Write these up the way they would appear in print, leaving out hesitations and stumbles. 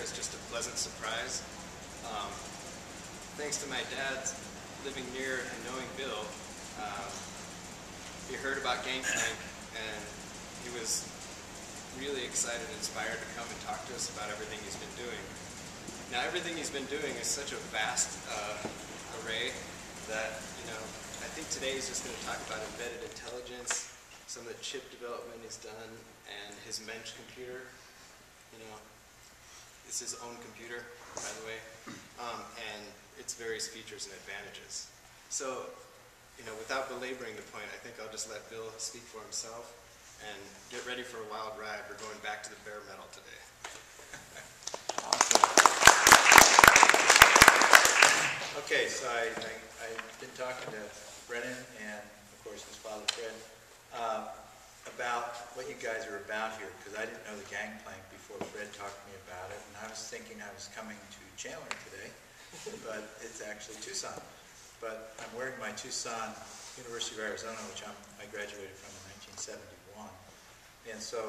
as just a pleasant surprise. Thanks to my dad living near and knowing Bill, he heard about Gangplank and he was really excited and inspired to come and talk to us about everything he's been doing. Now, everything he's been doing is such a vast array that, I think today he's just going to talk about embedded intelligence, some of the chip development he's done, and his Mensch computer. It's his own computer, by the way, and its various features and advantages. So, without belaboring the point, I think I'll just let Bill speak for himself and get ready for a wild ride. We're going back to the bare metal today. Awesome. Okay, so I've been talking to Brennan and, of course, his father, Fred, about what you guys are about here, because I didn't know the Gangplank before Fred talked to me about it, and I was thinking I was coming to Chandler today, but it's actually Tucson. But I'm wearing my Tucson, University of Arizona, which I graduated from in 1971. And so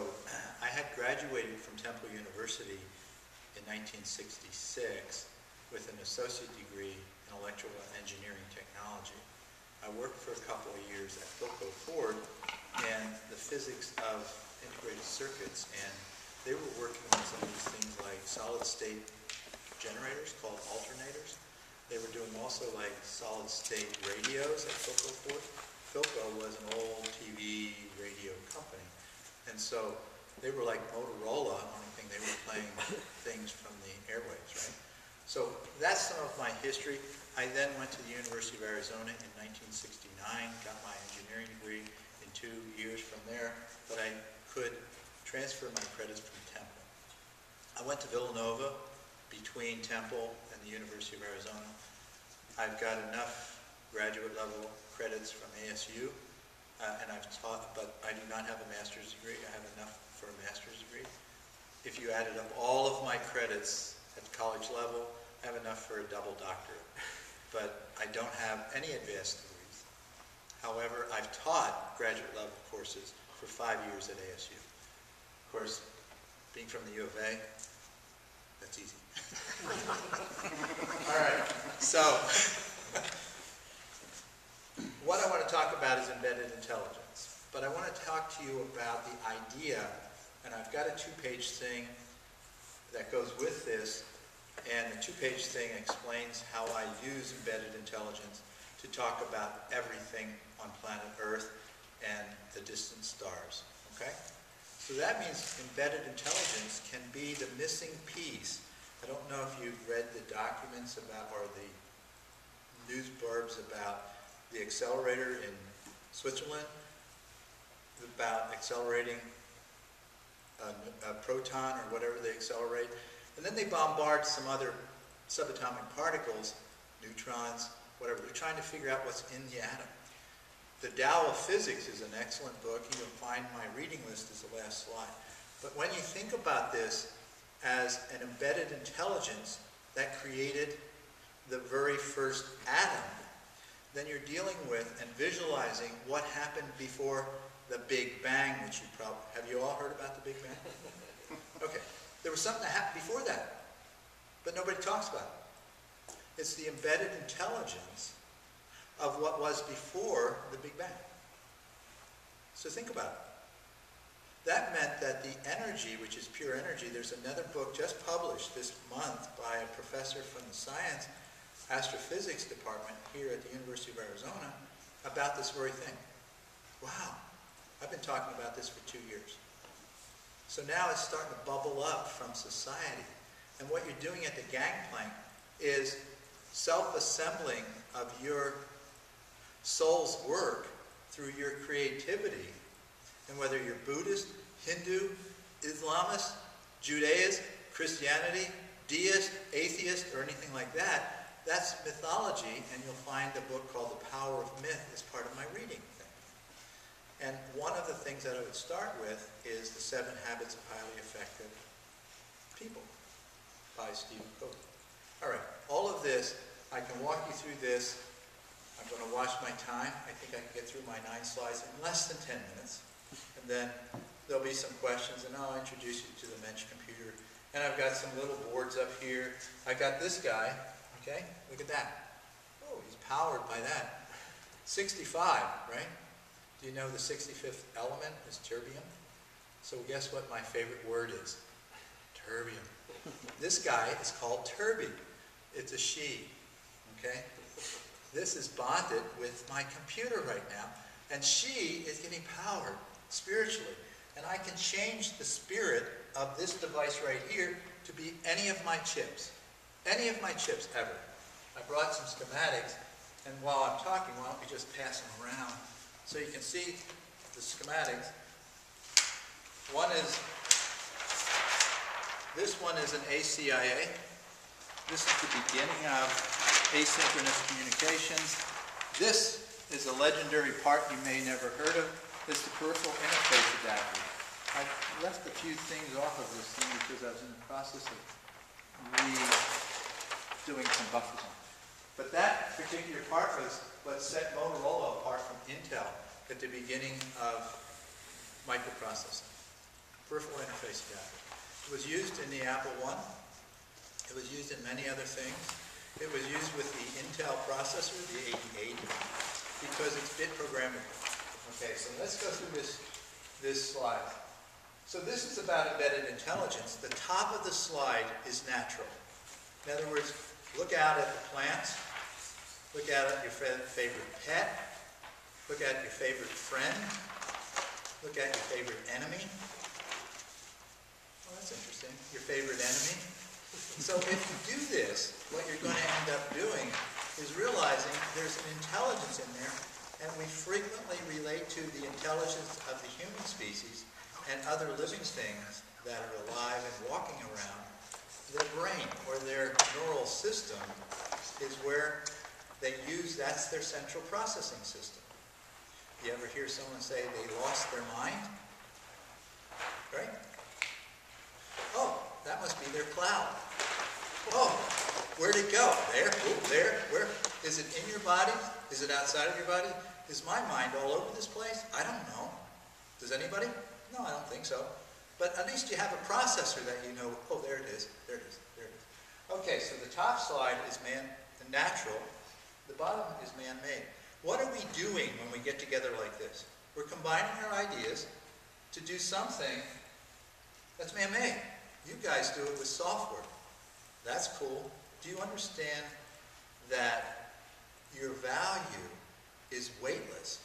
I had graduated from Temple University in 1966 with an associate degree in electrical engineering technology. I worked for a couple of years at Philco Ford and the physics of integrated circuits, and they were working on some of these things like solid-state generators called alternators. They were doing also like solid-state radios at Philco Ford. Philco was an old TV radio company, and so they were like Motorola, only thing they were playing things from the airwaves, right? So that's some of my history. I then went to the University of Arizona in 1969, got my engineering degree in 2 years from there, but I could transfer my credits from Temple. I went to Villanova between Temple and the University of Arizona. I've got enough graduate level credits from ASU, and I've taught, but I do not have a master's degree. I have enough for a master's degree. If you added up all of my credits at college level, I have enough for a double doctorate. But I don't have any advanced degrees. However, I've taught graduate level courses for 5 years at ASU. Of course, being from the U of A, that's easy. All right, so what I want to talk about is embedded intelligence. But I want to talk to you about the idea, and I've got a 2-page thing that goes with this, and the 2-page thing explains how I use embedded intelligence to talk about everything on planet Earth and the distant stars, okay? So that means embedded intelligence can be the missing piece. I don't know if you've read the documents about, or the news blurbs about the accelerator in Switzerland, about accelerating a proton or whatever they accelerate. And then they bombard some other subatomic particles, neutrons, whatever. They're trying to figure out what's in the atom. The Tao of Physics is an excellent book. You can find my reading list as the last slide. But when you think about this as an embedded intelligence that created the very first atom, then you're dealing with and visualizing what happened before the Big Bang, which you probably, have you all heard about the Big Bang? Okay. There was something that happened before that, but nobody talks about it. It's the embedded intelligence of what was before the Big Bang. So think about it. That meant that the energy, which is pure energy, there's another book just published this month by a professor from the science astrophysics department here at the University of Arizona about this very thing. Wow, I've been talking about this for 2 years. So now it's starting to bubble up from society. And what you're doing at the Gangplank is self-assembling of your soul's work through your creativity. And whether you're Buddhist, Hindu, Islamist, Judaism, Christianity, deist, atheist, or anything like that, that's mythology, and you'll find a book called The Power of Myth as part of my reading thing. And one of the things that I would start with is The 7 Habits of Highly Effective People by Stephen Covey. All right, all of this, I can walk you through this. I'm going to watch my time. I think I can get through my 9 slides in less than 10 minutes. And then there'll be some questions, and I'll introduce you to the Mensch computer And I've got some little boards up here. I got this guy, okay? Look at that. Oh, he's powered by that. 65, right? Do you know the 65th element is terbium? So guess what my favorite word is? Terbium. This guy is called Terby. It's a she, okay? This is bonded with my computer right now, and she is getting powered spiritually. And I can change the spirit of this device right here to be any of my chips. Any of my chips ever. I brought some schematics, and while I'm talking, why don't we just pass them around so you can see the schematics. This one is an ACIA. This is the beginning of asynchronous communications. This is a legendary part you may never heard of. It's the peripheral interface adapter. I left a few things off of this thing because I was in the process of redoing some buffers on it. But that particular part was what set Motorola apart from Intel at the beginning of microprocessing. Peripheral interface adapter. It was used in the Apple I. It was used in many other things. It was used with the Intel processor, the 8080, because it's bit programmable. Okay, so let's go through this slide. So this is about embedded intelligence. The top of the slide is natural. In other words, look out at the plants. Look out at your favorite pet. Look at your favorite friend. Look at your favorite enemy. Oh, that's interesting. Your favorite enemy. So if you do this, what you're going to end up doing is realizing there's an intelligence in there, and we frequently relate to the intelligence of the human species and other living things that are alive and walking around. Their brain or their neural system is where they use, that's their central processing system. You ever hear someone say they lost their mind? Right? Oh, that must be their cloud. Oh, where'd it go? There? Oh, there? Where? Is it in your body? Is it outside of your body? Is my mind all over this place? I don't know. Does anybody? No, I don't think so. But at least you have a processor that you know, oh, there it is, there it is, there it is. Okay, so the top slide is natural. The bottom is man-made. What are we doing when we get together like this? We're combining our ideas to do something that's man-made. You guys do it with software. That's cool. Do you understand that your value is weightless?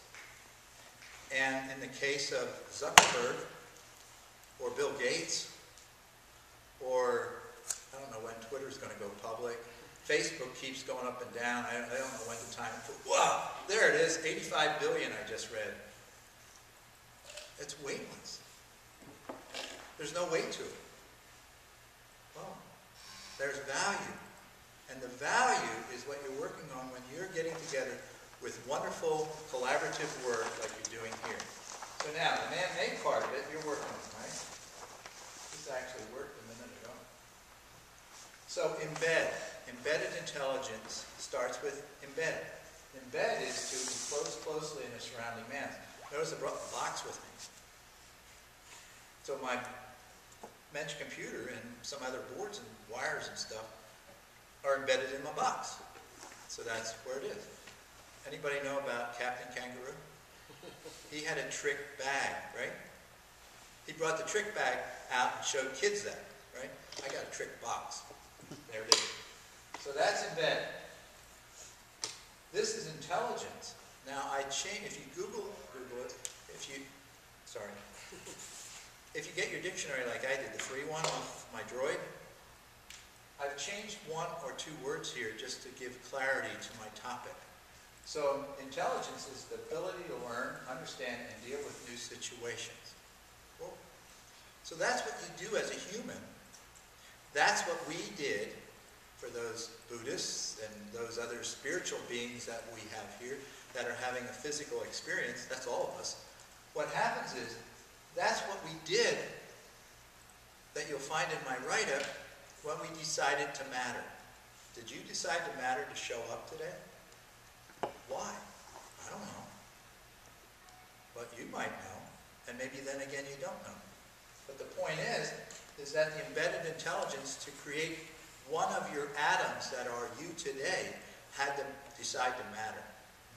And in the case of Zuckerberg, or Bill Gates, or I don't know when Twitter's going to go public, Facebook keeps going up and down, I don't know when the time, wow, there it is, 85 billion I just read. It's weightless. There's no weight to it. Well, there's value. And the value is what you're working on when you're getting together with wonderful collaborative work like you're doing here. So now, the man-made part of it, you're working on, right? This actually worked a minute ago. So embedded intelligence starts with embed. Embed is to enclose closely in a surrounding mass. Notice I brought the box with me. So my Mensch computer and some other boards and wires and stuff are embedded in my box. So that's where it is. Anybody know about Captain Kangaroo? He had a trick bag, right? He brought the trick bag out and showed kids that, right? I got a trick box. There it is. So that's embedded. This is intelligence. Now I change, if you Google it, if you get your dictionary like I did, the free one off my Droid, I've changed one or two words here just to give clarity to my topic. So intelligence is the ability to learn, understand, and deal with new situations. Cool. So that's what you do as a human. That's what we did for those Buddhists and those other spiritual beings that we have here that are having a physical experience. That's all of us. What happens is, that's what we did that you'll find in my write-up when we decided to matter. Did you decide to matter to show up today? Why? I don't know. But you might know, and maybe then again you don't know. But the point is, is that the embedded intelligence to create one of your atoms that are you today had to decide to matter.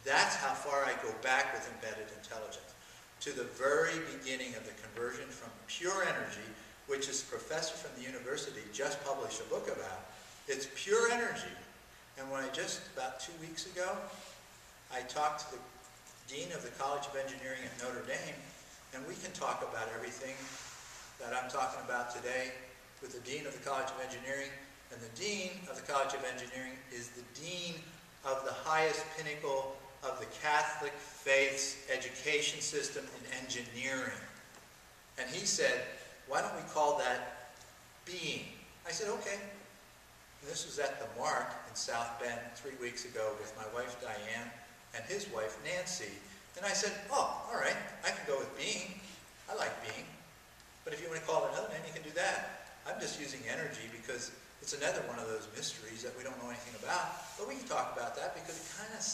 That's how far I go back with embedded intelligence, to the very beginning of the conversion from pure energy, which this professor from the university just published a book about. It's pure energy. And when about 2 weeks ago, I talked to the Dean of the College of Engineering at Notre Dame, and we can talk about everything that I'm talking about today with the Dean of the College of Engineering. And the Dean of the College of Engineering is the Dean of the highest pinnacle of the Catholic faith's education system in engineering. And he said, why don't we call that being? I said, okay. And this was at the Mark in South Bend 3 weeks ago with my wife Diane and his wife Nancy. And I said, oh, all right, I can go with being. I like being. But if you want to call it another name, you can do that. I'm just using energy because it's another one of those mysteries that we don't know anything about. But we can talk about that because it kind of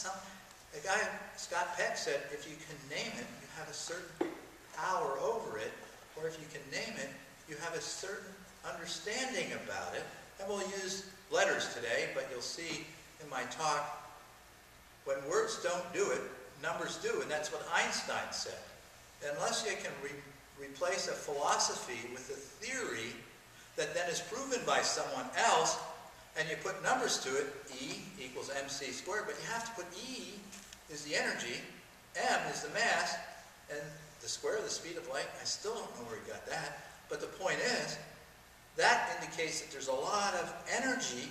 the guy, Scott Peck, said if you can name it, you have a certain power over it. Or if you can name it, you have a certain understanding about it. And we'll use letters today, but you'll see in my talk, when words don't do it, numbers do. And that's what Einstein said. Unless you can replace a philosophy with a theory that then is proven by someone else, and you put numbers to it, E equals mc squared, but you have to put E is the energy, m is the mass, and the square of the speed of light. I still don't know where he got that, but the point is, that indicates that there's a lot of energy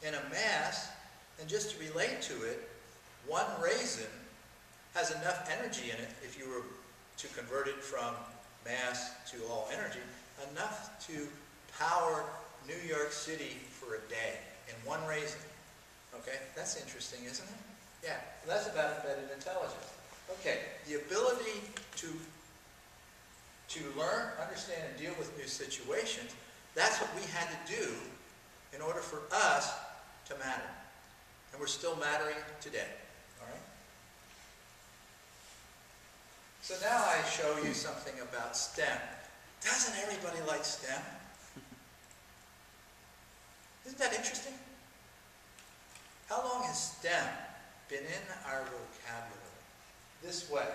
in a mass, and just to relate to it, one raisin has enough energy in it, if you were to convert it from mass to all energy, enough to power New York City for a day in one raisin. Okay, that's interesting, isn't it? Yeah, that's about embedded intelligence. Okay, the ability to learn, understand, and deal with new situations, that's what we had to do in order for us to matter. And we're still mattering today. All right? So now I show you something about STEM. Doesn't everybody like STEM? Isn't that interesting? How long has STEM been in our vocabulary? This way.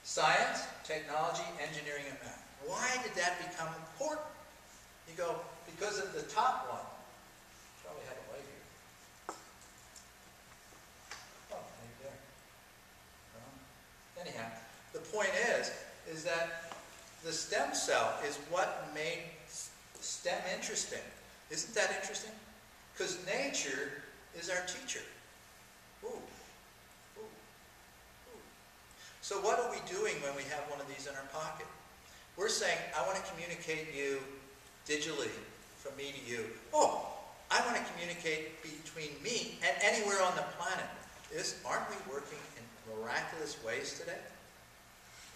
Science, technology, engineering, and math. Why did that become important? You go, because of the top one. Probably have a light here. Oh, maybe there. Anyhow, the point is that the stem cell is what made STEM interesting. Isn't that interesting? Because nature is our teacher. Ooh. Ooh. Ooh. So what are we doing when we have one of these in our pocket? We're saying, I want to communicate you digitally from me to you. Oh, I want to communicate between me and anywhere on the planet. Aren't we working in miraculous ways today?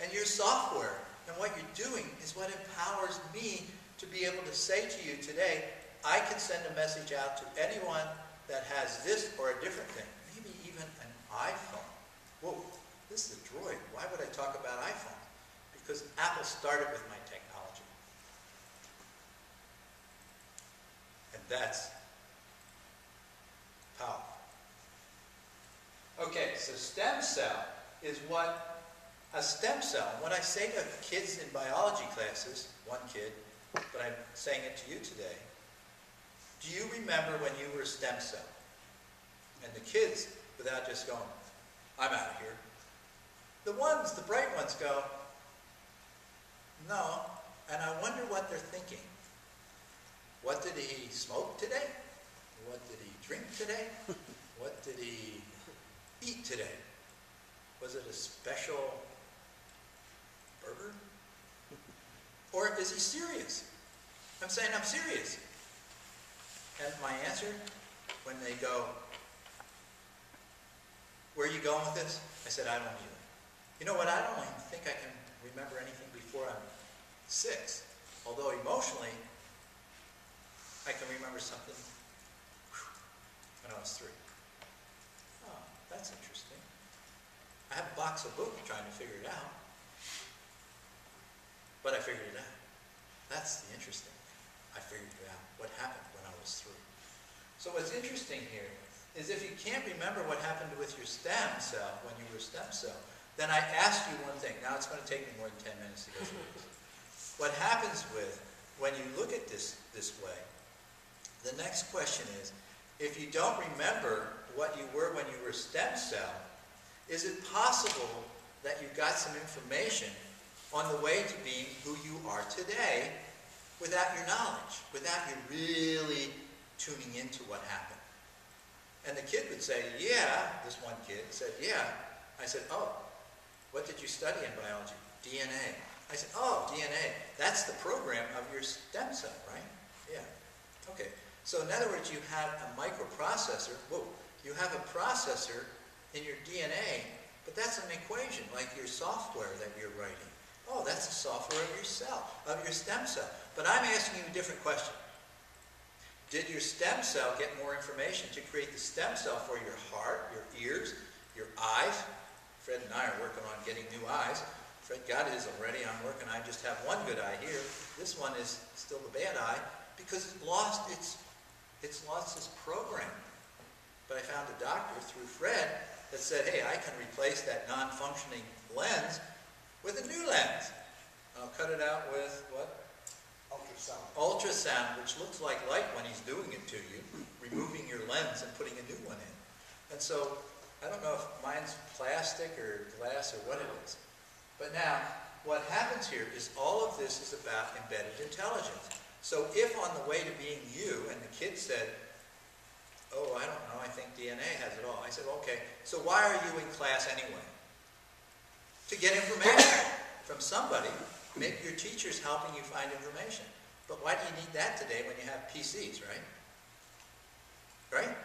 And your software and what you're doing is what empowers me to be able to say to you today, I can send a message out to anyone that has this or a different thing, maybe even an iPhone. Whoa, this is a Droid. Why would I talk about iPhone? Because Apple started with my technology. And that's powerful. Okay, so stem cell is what a stem cell, and what I say to kids in biology classes, one kid, but I'm saying it to you today, do you remember when you were a stem cell? And the kids, without just going, I'm out of here. The bright ones go, no, and I wonder what they're thinking. What did he smoke today? What did he drink today? What did he eat today? Was it a special burger? Or is he serious? I'm saying I'm serious. And my answer, when they go, where are you going with this? I said, I don't either. You know what? I don't even think I can remember anything before I'm 6. Although emotionally, I can remember something when I was 3. Oh, that's interesting. I have a box of books trying to figure it out. But I figured it out. That's the interesting thing. figured out what happened when I was 3. So what's interesting here is if you can't remember what happened with your stem cell when you were a stem cell, then I asked you one thing. Now it's going to take me more than 10 minutes to go through this. What happens when you look at this way, the next question is, if you don't remember what you were when you were a stem cell, is it possible that you got some information on the way to being who you are today without your knowledge, without you really tuning into what happened? And the kid would say, yeah, this one kid said, yeah. I said, oh, what did you study in biology? DNA. I said, oh, DNA. That's the program of your stem cell, right? Yeah. Okay. So in other words, you have a microprocessor. Whoa. You have a processor in your DNA, but that's an equation, like your software that you're writing. Oh, that's the software of your cell, of your stem cell. But I'm asking you a different question. Did your stem cell get more information to create the stem cell for your heart, your ears, your eyes? Fred and I are working on getting new eyes. Fred got his already. I'm working. I just have one good eye here. This one is still the bad eye because it lost its program. But I found a doctor through Fred that said, hey, I can replace that non-functioning lens with a new lens. I'll cut it out with what? Ultrasound. Ultrasound, which looks like light when he's doing it to you, removing your lens and putting a new one in. And so, I don't know if mine's plastic or glass or what it is. But now, what happens here is all of this is about embedded intelligence. So if on the way to being you, and the kid said, oh, I don't know, I think DNA has it all. I said, okay, so why are you in class anyway? To get information from somebody. Maybe your teacher's helping you find information. But why do you need that today when you have PCs, right? Right?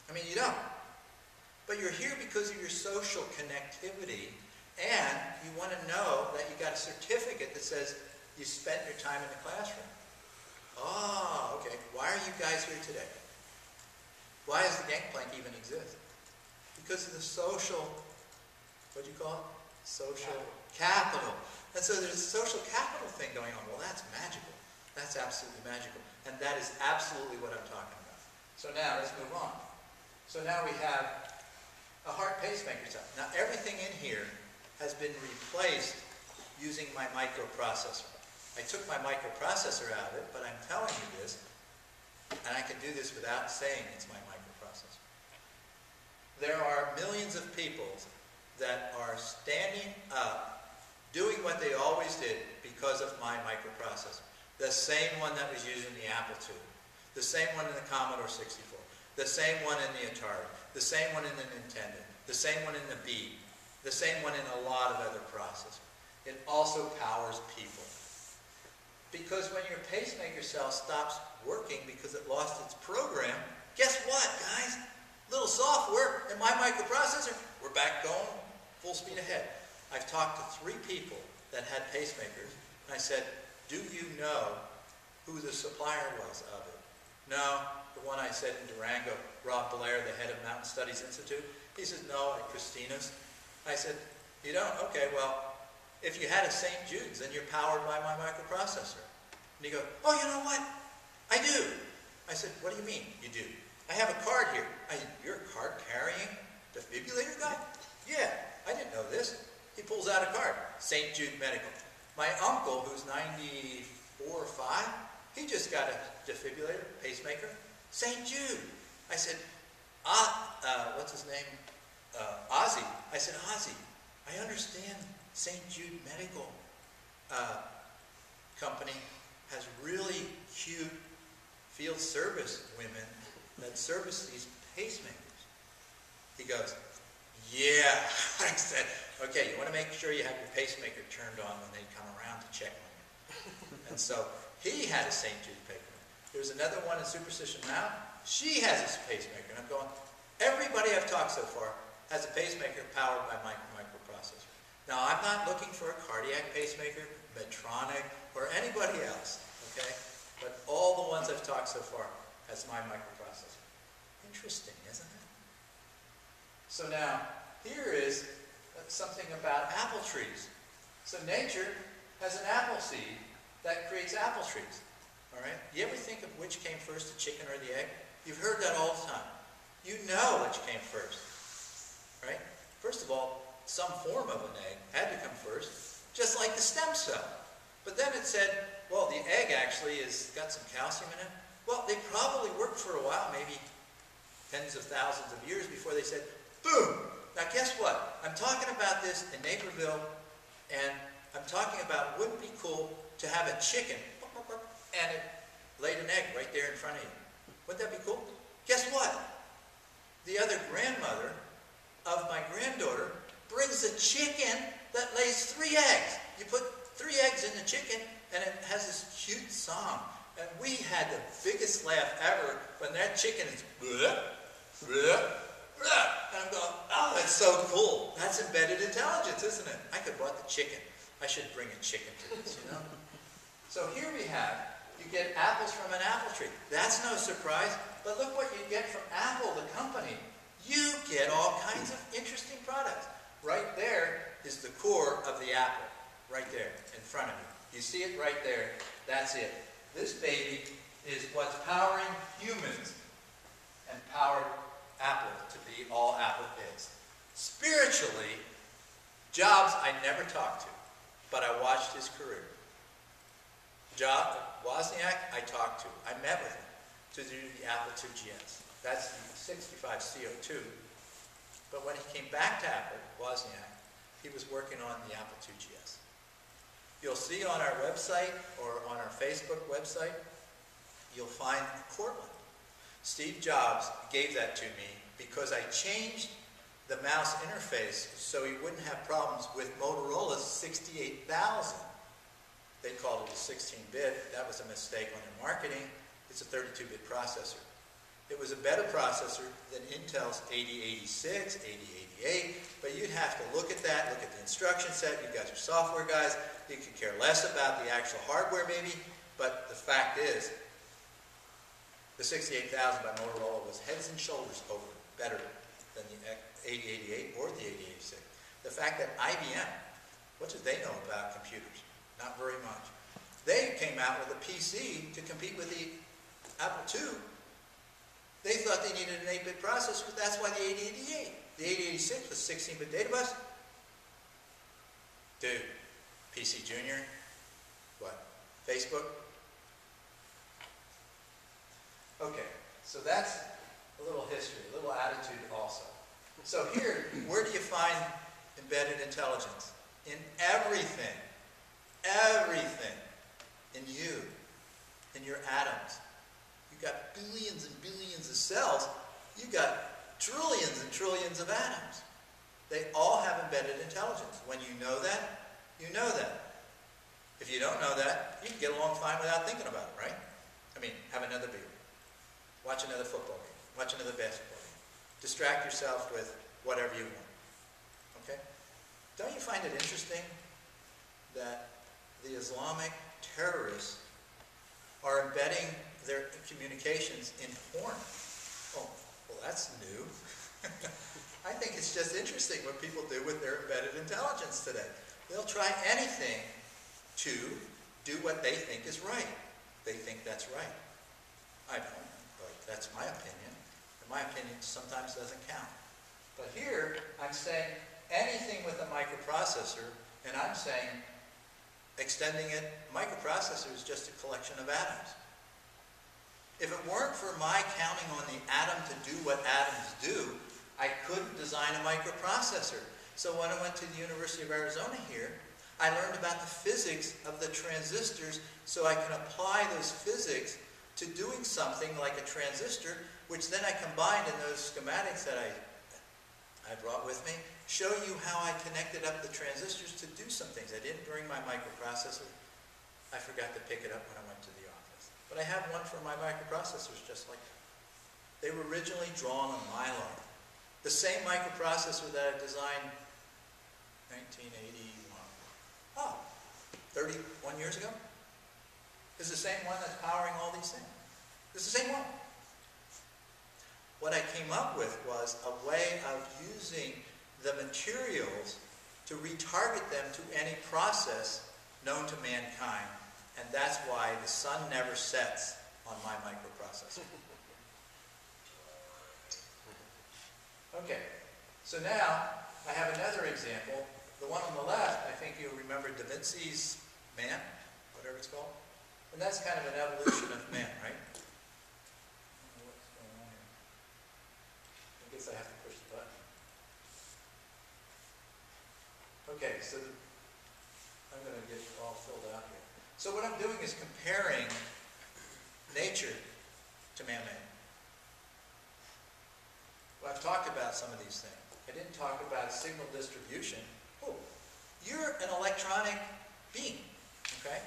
I mean, you don't. But you're here because of your social connectivity, and you want to know that you got a certificate that says you spent your time in the classroom. Oh, okay. Why are you guys here today? Why does the Gangplank even exist? Because of the social, what do you call it? Social capital. And so there's a social capital thing going on. Well, that's magical. That's absolutely magical. And that is absolutely what I'm talking about. So now, let's move on. So now we have a heart pacemaker cell. Now, everything in here has been replaced using my microprocessor. I took my microprocessor out of it, but I'm telling you this, and I can do this without saying it's my microprocessor. There are millions of people that are standing up doing what they always did because of my microprocessor. The same one that was used in the Apple II, the same one in the Commodore 64, the same one in the Atari, the same one in the Nintendo, the same one in the Beat, the same one in a lot of other processors. It also powers people. Because when your pacemaker cell stops working because it lost its program, guess what, guys? Little software in my microprocessor, we're back going full speed ahead. I've talked to 3 people that had pacemakers, and I said, do you know who the supplier was of it? No, the one I said in Durango, Rob Blair, the head of Mountain Studies Institute. He says, no, at Christina's. I said, you don't? Okay, well, if you had a St. Jude's, then you're powered by my microprocessor. And he goes, oh, you know what? I do. I said, what do you mean you do? I have a card here. I said, you're a card-carrying defibrillator guy? Yeah, I didn't know this. He pulls out a card, St. Jude Medical. My uncle, who's 94 or 5, he just got a defibrillator, pacemaker, St. Jude. I said, what's his name? Ozzy. I said, Ozzy, I understand St. Jude Medical Company has really cute field service women that service these pacemakers. He goes, yeah. I said, okay, you want to make sure you have your pacemaker turned on when they come around to check on you. And so he had a St. Jude pacemaker. There's another one in Superstition Mountain. She has a pacemaker. And I'm going, everybody I've talked so far has a pacemaker powered by my microprocessor. Now, I'm not looking for a cardiac pacemaker, Medtronic, or anybody else, okay? But all the ones I've talked so far has my microprocessor. Interesting, isn't it? So now, here is something about apple trees. So nature has an apple seed that creates apple trees. All right? You ever think of which came first, the chicken or the egg? You've heard that all the time. You know which came first, right? First of all, some form of an egg had to come first, just like the stem cell. But then it said, well, the egg actually has got some calcium in it. Well, they probably worked for a while, maybe tens of thousands of years before they said, boom! Now guess what? I'm talking about this in Naperville, and I'm talking about wouldn't it be cool to have a chicken, and it laid an egg right there in front of you. Wouldn't that be cool? Guess what? The other grandmother of my granddaughter brings a chicken that lays 3 eggs. You put 3 eggs in the chicken, and it has this cute song. And we had the biggest laugh ever when that chicken is bleh, bleh, bleh. And I'm going, oh, that's so cool. That's embedded intelligence, isn't it? I could bought the chicken. I should bring a chicken to this, you know? So here we have, you get apples from an apple tree. That's no surprise. But look what you get from Apple, the company. You get all kinds of interesting products. Right there is the core of the apple. Right there, in front of you. You see it right there. That's it. This baby is what's powering humans and powered Apple to be all Apple is. Spiritually, Jobs I never talked to, but I watched his career. Wozniak I talked to. I met with him to do the Apple II GS. That's the 65 CO2. But when he came back to Apple, Wozniak, he was working on the Apple II GS. You'll see on our website or on our Facebook website, you'll find Cortland. Steve Jobs gave that to me because I changed the mouse interface so he wouldn't have problems with Motorola's 68,000. They called it a 16-bit. That was a mistake on their marketing. It's a 32-bit processor. It was a better processor than Intel's 8086, 8088, but you'd have to look at that, look at the instruction set. You guys are software guys. You could care less about the actual hardware maybe, but the fact is, the 68,000 by Motorola was heads and shoulders over better than the 8088 or the 8086. The fact that IBM, what did they know about computers? Not very much. They came out with a PC to compete with the Apple II. They thought they needed an 8-bit processor, but that's why the 8088. The 8086 was 16-bit data bus. Dude, PC Junior, what? Facebook? Okay, so that's a little history, a little attitude also. So here, where do you find embedded intelligence? In everything. Everything. In you. In your atoms. You've got billions and billions of cells. You've got trillions and trillions of atoms. They all have embedded intelligence. When you know that, you know that. If you don't know that, you can get along fine without thinking about it, right? I mean, have another beer. Watch another football game. Watch another basketball game. Distract yourself with whatever you want. Okay? Don't you find it interesting that the Islamic terrorists are embedding their communications in porn? Oh, well, that's new. I think it's just interesting what people do with their embedded intelligence today. They'll try anything to do what they think is right. They think that's right. I don't, but that's my opinion. And my opinion sometimes doesn't count. But here, I'm saying anything with a microprocessor, and I'm saying extending it, microprocessor is just a collection of atoms. If it weren't for my counting on the atom to do what atoms do, I couldn't design a microprocessor. So when I went to the University of Arizona here, I learned about the physics of the transistors so I can apply those physics to doing something like a transistor, which then I combined in those schematics that I brought with me, show you how I connected up the transistors to do some things. I didn't bring my microprocessor. I forgot to pick it up when I went to the office. But I have one for my microprocessors just like that. They were originally drawn on Mylar. The same microprocessor that I designed 1981. Oh, 31 years ago? Is the same one that's powering all these things. It's the same one. What I came up with was a way of using the materials to retarget them to any process known to mankind And that's why the sun never sets on my microprocessor. Okay, so now I have another example. The one on the left, I think you'll remember Da Vinci's man, whatever it's called. And that's kind of an evolution of man, right? I don't know what's going on here. I guess I have to push the button. Okay, so I'm going to get it all filled out here. So what I'm doing is comparing nature to man-made. Well, I've talked about some of these things. I didn't talk about signal distribution. Oh, you're an electronic being, okay?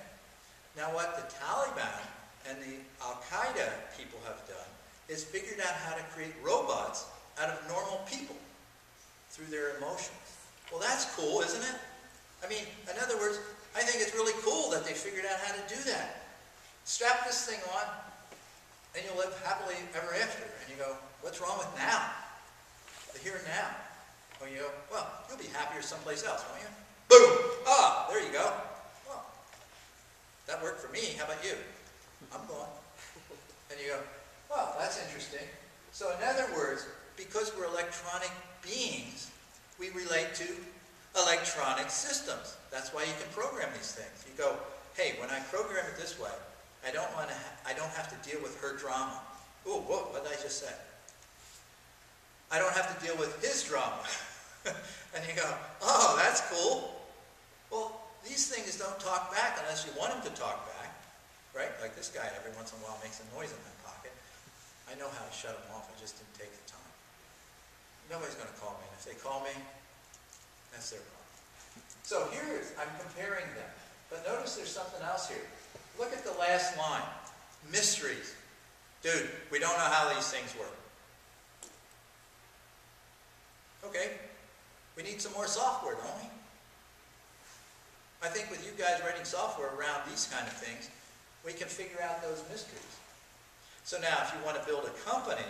Now what the Taliban and the Al-Qaeda people have done is figured out how to create robots out of normal people through their emotions. Well, that's cool, isn't it? I mean, in other words, I think it's really cool that they figured out how to do that. Strap this thing on, and you'll live happily ever after. And you go, what's wrong with now? The here and now. Or you go, well, you'll be happier someplace else, won't you? Boom! Ah, there you go. Well, that worked for me. How about you? I'm going. And you go, well, that's interesting. So in other words, because we're electronic beings, we relate to electronic systems. That's why you can program these things. You go, hey, when I program it this way, I don't have to deal with her drama. Ooh, whoa, what did I just say? I don't have to deal with his drama. And you go, oh, that's cool. Well, these things don't talk back unless you want them to talk back, right? Like this guy every once in a while makes a noise in my pocket. I know how to shut him off, I just didn't take the time. Nobody's going to call me, and if they call me, that's their problem. So I'm comparing them. But notice there's something else here. Look at the last line. Mysteries. Dude, we don't know how these things work. Okay, we need some more software, don't we? I think with you guys writing software around these kind of things, we can figure out those mysteries. So now, if you want to build a company,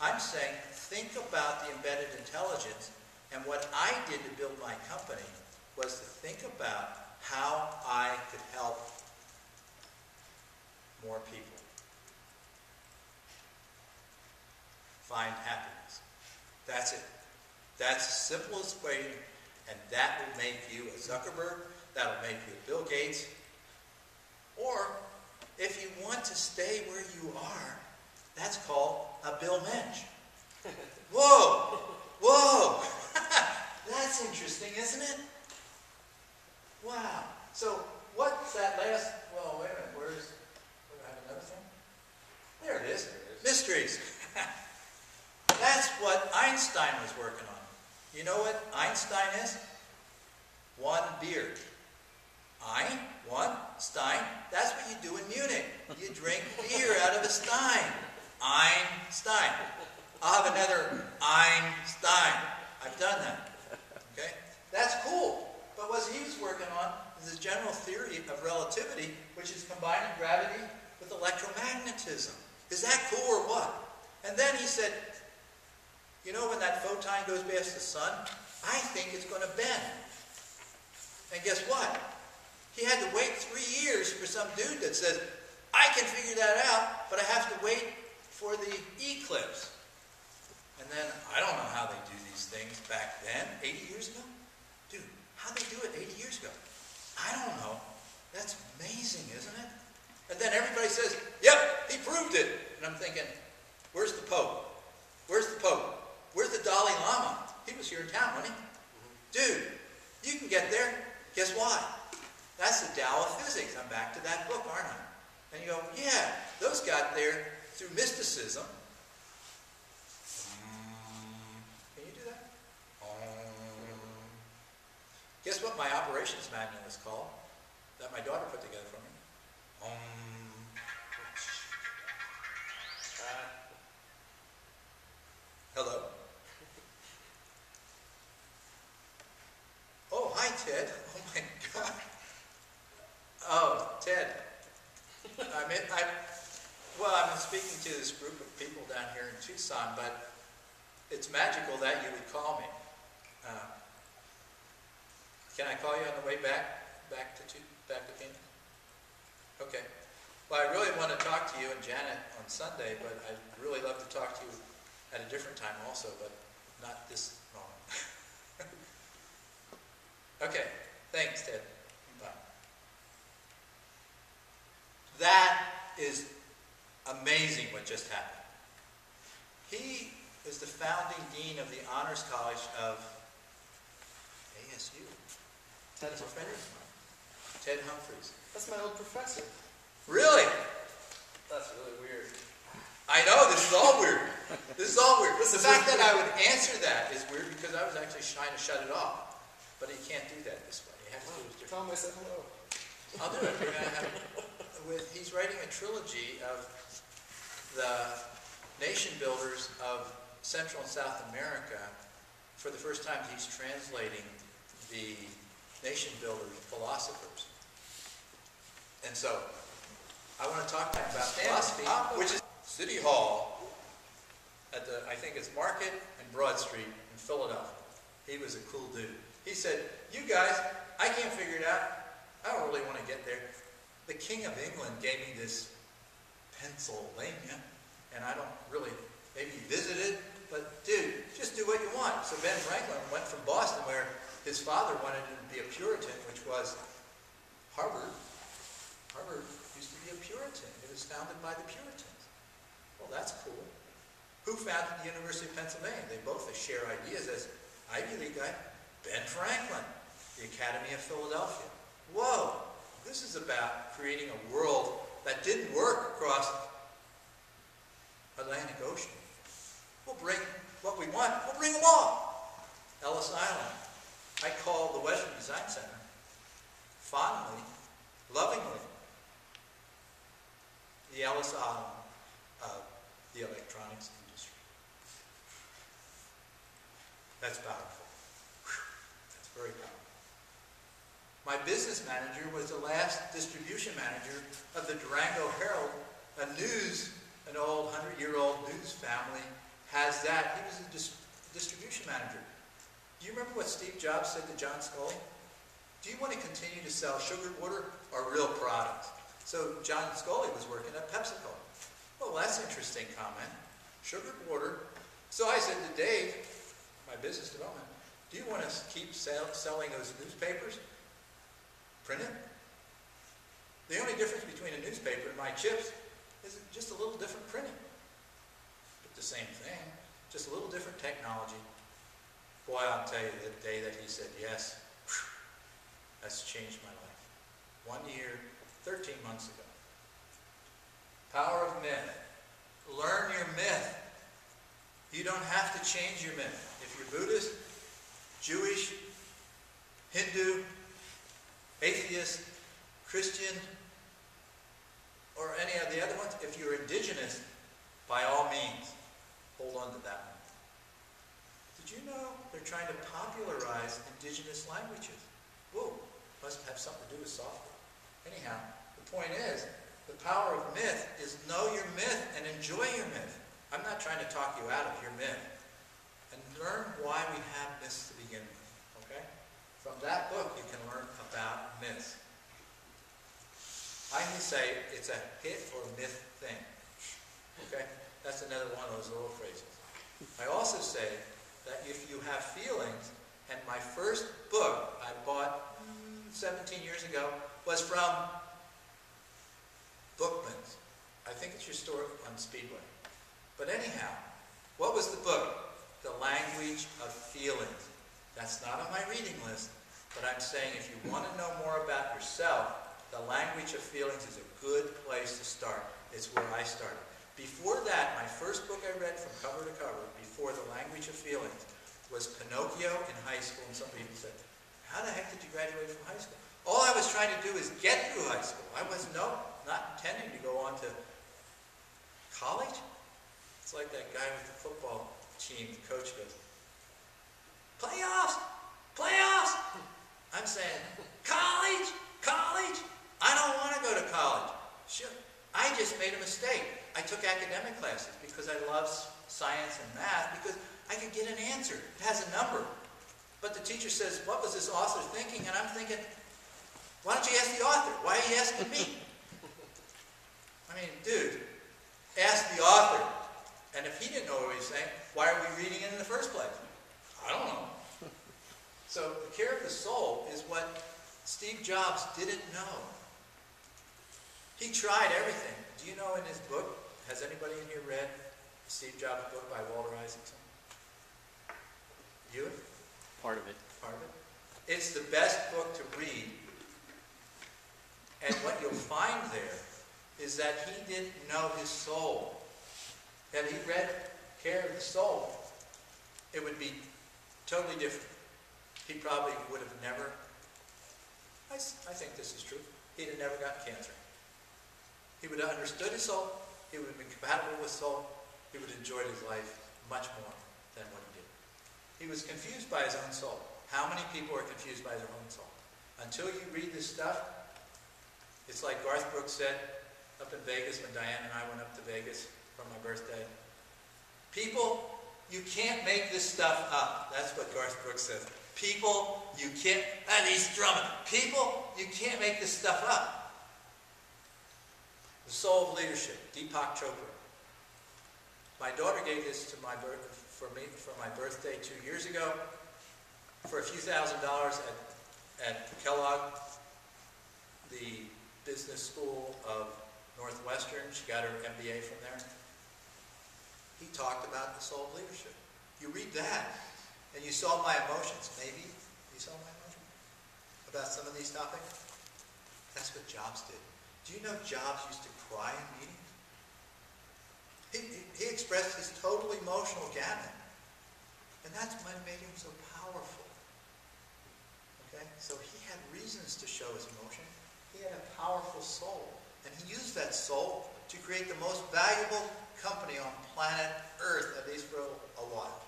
I'm saying think about the embedded intelligence, and what I did to build my company was to think about how I could help more people find happiness. That's it. That's the simplest way, and that will make you a Zuckerberg, that'll make you a Bill Gates, or if you want to stay where you are, that's called a Bill Mensch. Whoa! Whoa! That's interesting, isn't it? Wow. So what's that last, well, wait a minute, do I have another thing? There it is. Mysteries. That's what Einstein was working on. You know what Einstein is? One beer. One, Stein. That's what you do in Munich. You drink beer out of a stein. Einstein. I'll have another Einstein. I've done that. Okay? That's cool. But what he was working on is the general theory of relativity, which is combining gravity with electromagnetism. Is that cool or what? And then he said, you know when that photon goes past the sun, I think it's going to bend. And guess what? He had to wait 3 years for some dude that says, I can figure that out, but I have to wait for the eclipse. And then, I don't know how they do these things back then, 80 years ago? Dude, how'd they do it 80 years ago? I don't know. That's amazing, isn't it? And then everybody says, yep, he proved it. And I'm thinking, where's the Pope? Where's the Pope? Where's the Dalai Lama? He was here in town, wasn't he? Dude, you can get there. Guess why? That's the Tao of physics. I'm back to that book, aren't I? And you go, yeah, those got there through mysticism. Can you do that? Guess what my operations manual is called? That my daughter put together for me. Hello? Oh, hi, Ted. Oh, my God. Oh, Ted. I've been speaking to this group of people down here in Tucson, but it's magical that you would call me. Can I call you on the way back to Phoenix? Okay. Well, I really want to talk to you and Janet on Sunday, but I'd really love to talk to you at a different time also, but not this moment. Okay. Thanks, Ted. Bye. That is amazing what just happened. He is the founding dean of the Honors College of ASU. Ted He's a friend Humphreys. of mine. Ted Humphreys. That's my old professor. Really? That's really weird. I know, this is all weird. This is all weird. The fact that I would answer that is weird because I was actually trying to shut it off. But you can't do that this way. You have to do it differently. Tell him I said hello. I'll do it. We're gonna have, he's writing a trilogy of the nation builders of Central and South America. For the first time, he's translating the nation builder philosophers. And so, I want to talk to him about philosophy, which is City Hall at the, I think it's Market and Broad Street in Philadelphia. He was a cool dude. He said, you guys, I can't figure it out. I don't really want to get there. The King of England gave me this Pennsylvania, and I don't really, maybe visited, but dude, just do what you want. So Ben Franklin went from Boston, where his father wanted him to be a Puritan, which was Harvard. Harvard used to be a Puritan. It was founded by the Puritans. Well, that's cool. Who founded the University of Pennsylvania? They both share ideas as Ivy League guy. Ben Franklin, the Academy of Philadelphia. Whoa, this is about creating a world that didn't work across Atlantic Ocean. We'll bring what we want, we'll bring them all. Ellis Island. I call the Western Design Center, fondly, lovingly, the Ellis Island of the electronics industry. That's powerful. That's very powerful. My business manager was the last distribution manager of the Durango Herald, an old 100-year-old news family has that. He was a distribution manager. Do you remember what Steve Jobs said to John Scully? Do you want to continue to sell sugared water or real products? So John Scully was working at PepsiCo. Well, that's an interesting comment. Sugared water. So I said to Dave, my business development, do you want to keep selling those newspapers? Printed? The only difference between a newspaper and my chips is just a little different printing. But the same thing, just a little different technology. Boy, I'll tell you, the day that he said yes, that's changed my life. 1 year, 13 months ago. Power of myth. Learn your myth. You don't have to change your myth. If you're Buddhist, Jewish, Hindu, atheist, Christian, or any of the other ones, if you're indigenous, by all means, hold on to that one. Did you know they're trying to popularize indigenous languages? Whoa, must have something to do with software. Anyhow, the point is, the power of myth is know your myth and enjoy your myth. I'm not trying to talk you out of your myth. And learn why we have myths to begin with, okay? From that book, you can learn about myths. I can say it's a hit or myth thing, okay? That's another one of those little phrases. I also say that if you have feelings, and my first book I bought 17 years ago was from Bookman's. I think it's your store on Speedway. But anyhow, what was the book? The Language of Feelings. That's not on my reading list, but I'm saying if you want to know more about yourself, The Language of Feelings is a good place to start. It's where I started. Before that, my first book I read from cover to cover, before The Language of Feelings, was Pinocchio in high school. And some people said, how the heck did you graduate from high school? All I was trying to do is get through high school. I was not intending to go on to college. It's like that guy with the football team, the coach goes, playoffs, playoffs. I'm saying, college, college. I don't want to go to college. Sure. I just made a mistake. I took academic classes because I love science and math because I could get an answer. It has a number. But the teacher says, what was this author thinking? And I'm thinking, why don't you ask the author? Why are you asking me? mean, dude, ask the author. And if he didn't know what he was saying, why are we reading it in the first place? I don't know. So the care of the soul is what Steve Jobs didn't know. He tried everything. Do you know in his book, has anybody in here read Steve Jobs' book by Walter Isaacson? You? Part of it. Part of it? It's the best book to read. And what you'll find there is that he didn't know his soul. Had he read Care of the Soul, it would be totally different. He probably would have never, I think this is true, he'd have never gotten cancer. He would have understood his soul, he would have been compatible with soul, he would have enjoyed his life much more than what he did. He was confused by his own soul. How many people are confused by their own soul? Until you read this stuff, it's like Garth Brooks said up in Vegas when Diane and I went up to Vegas for my birthday. People, you can't make this stuff up. That's what Garth Brooks says. People, you can't, and he's drumming. People, you can't make this stuff up. The Soul of Leadership, Deepak Chopra. My daughter gave this to for my birthday 2 years ago for a few $1,000s at Kellogg, the business school of Northwestern. She got her MBA from there. He talked about the soul of leadership. You read that, and you saw my emotions. Maybe you saw my emotions about some of these topics. That's what Jobs did. Do you know Jobs used to cry in meetings? He expressed his total emotional gamut. And that's what made him so powerful. Okay? So he had reasons to show his emotion. He had a powerful soul. And he used that soul to create the most valuable company on planet Earth, at least for a while.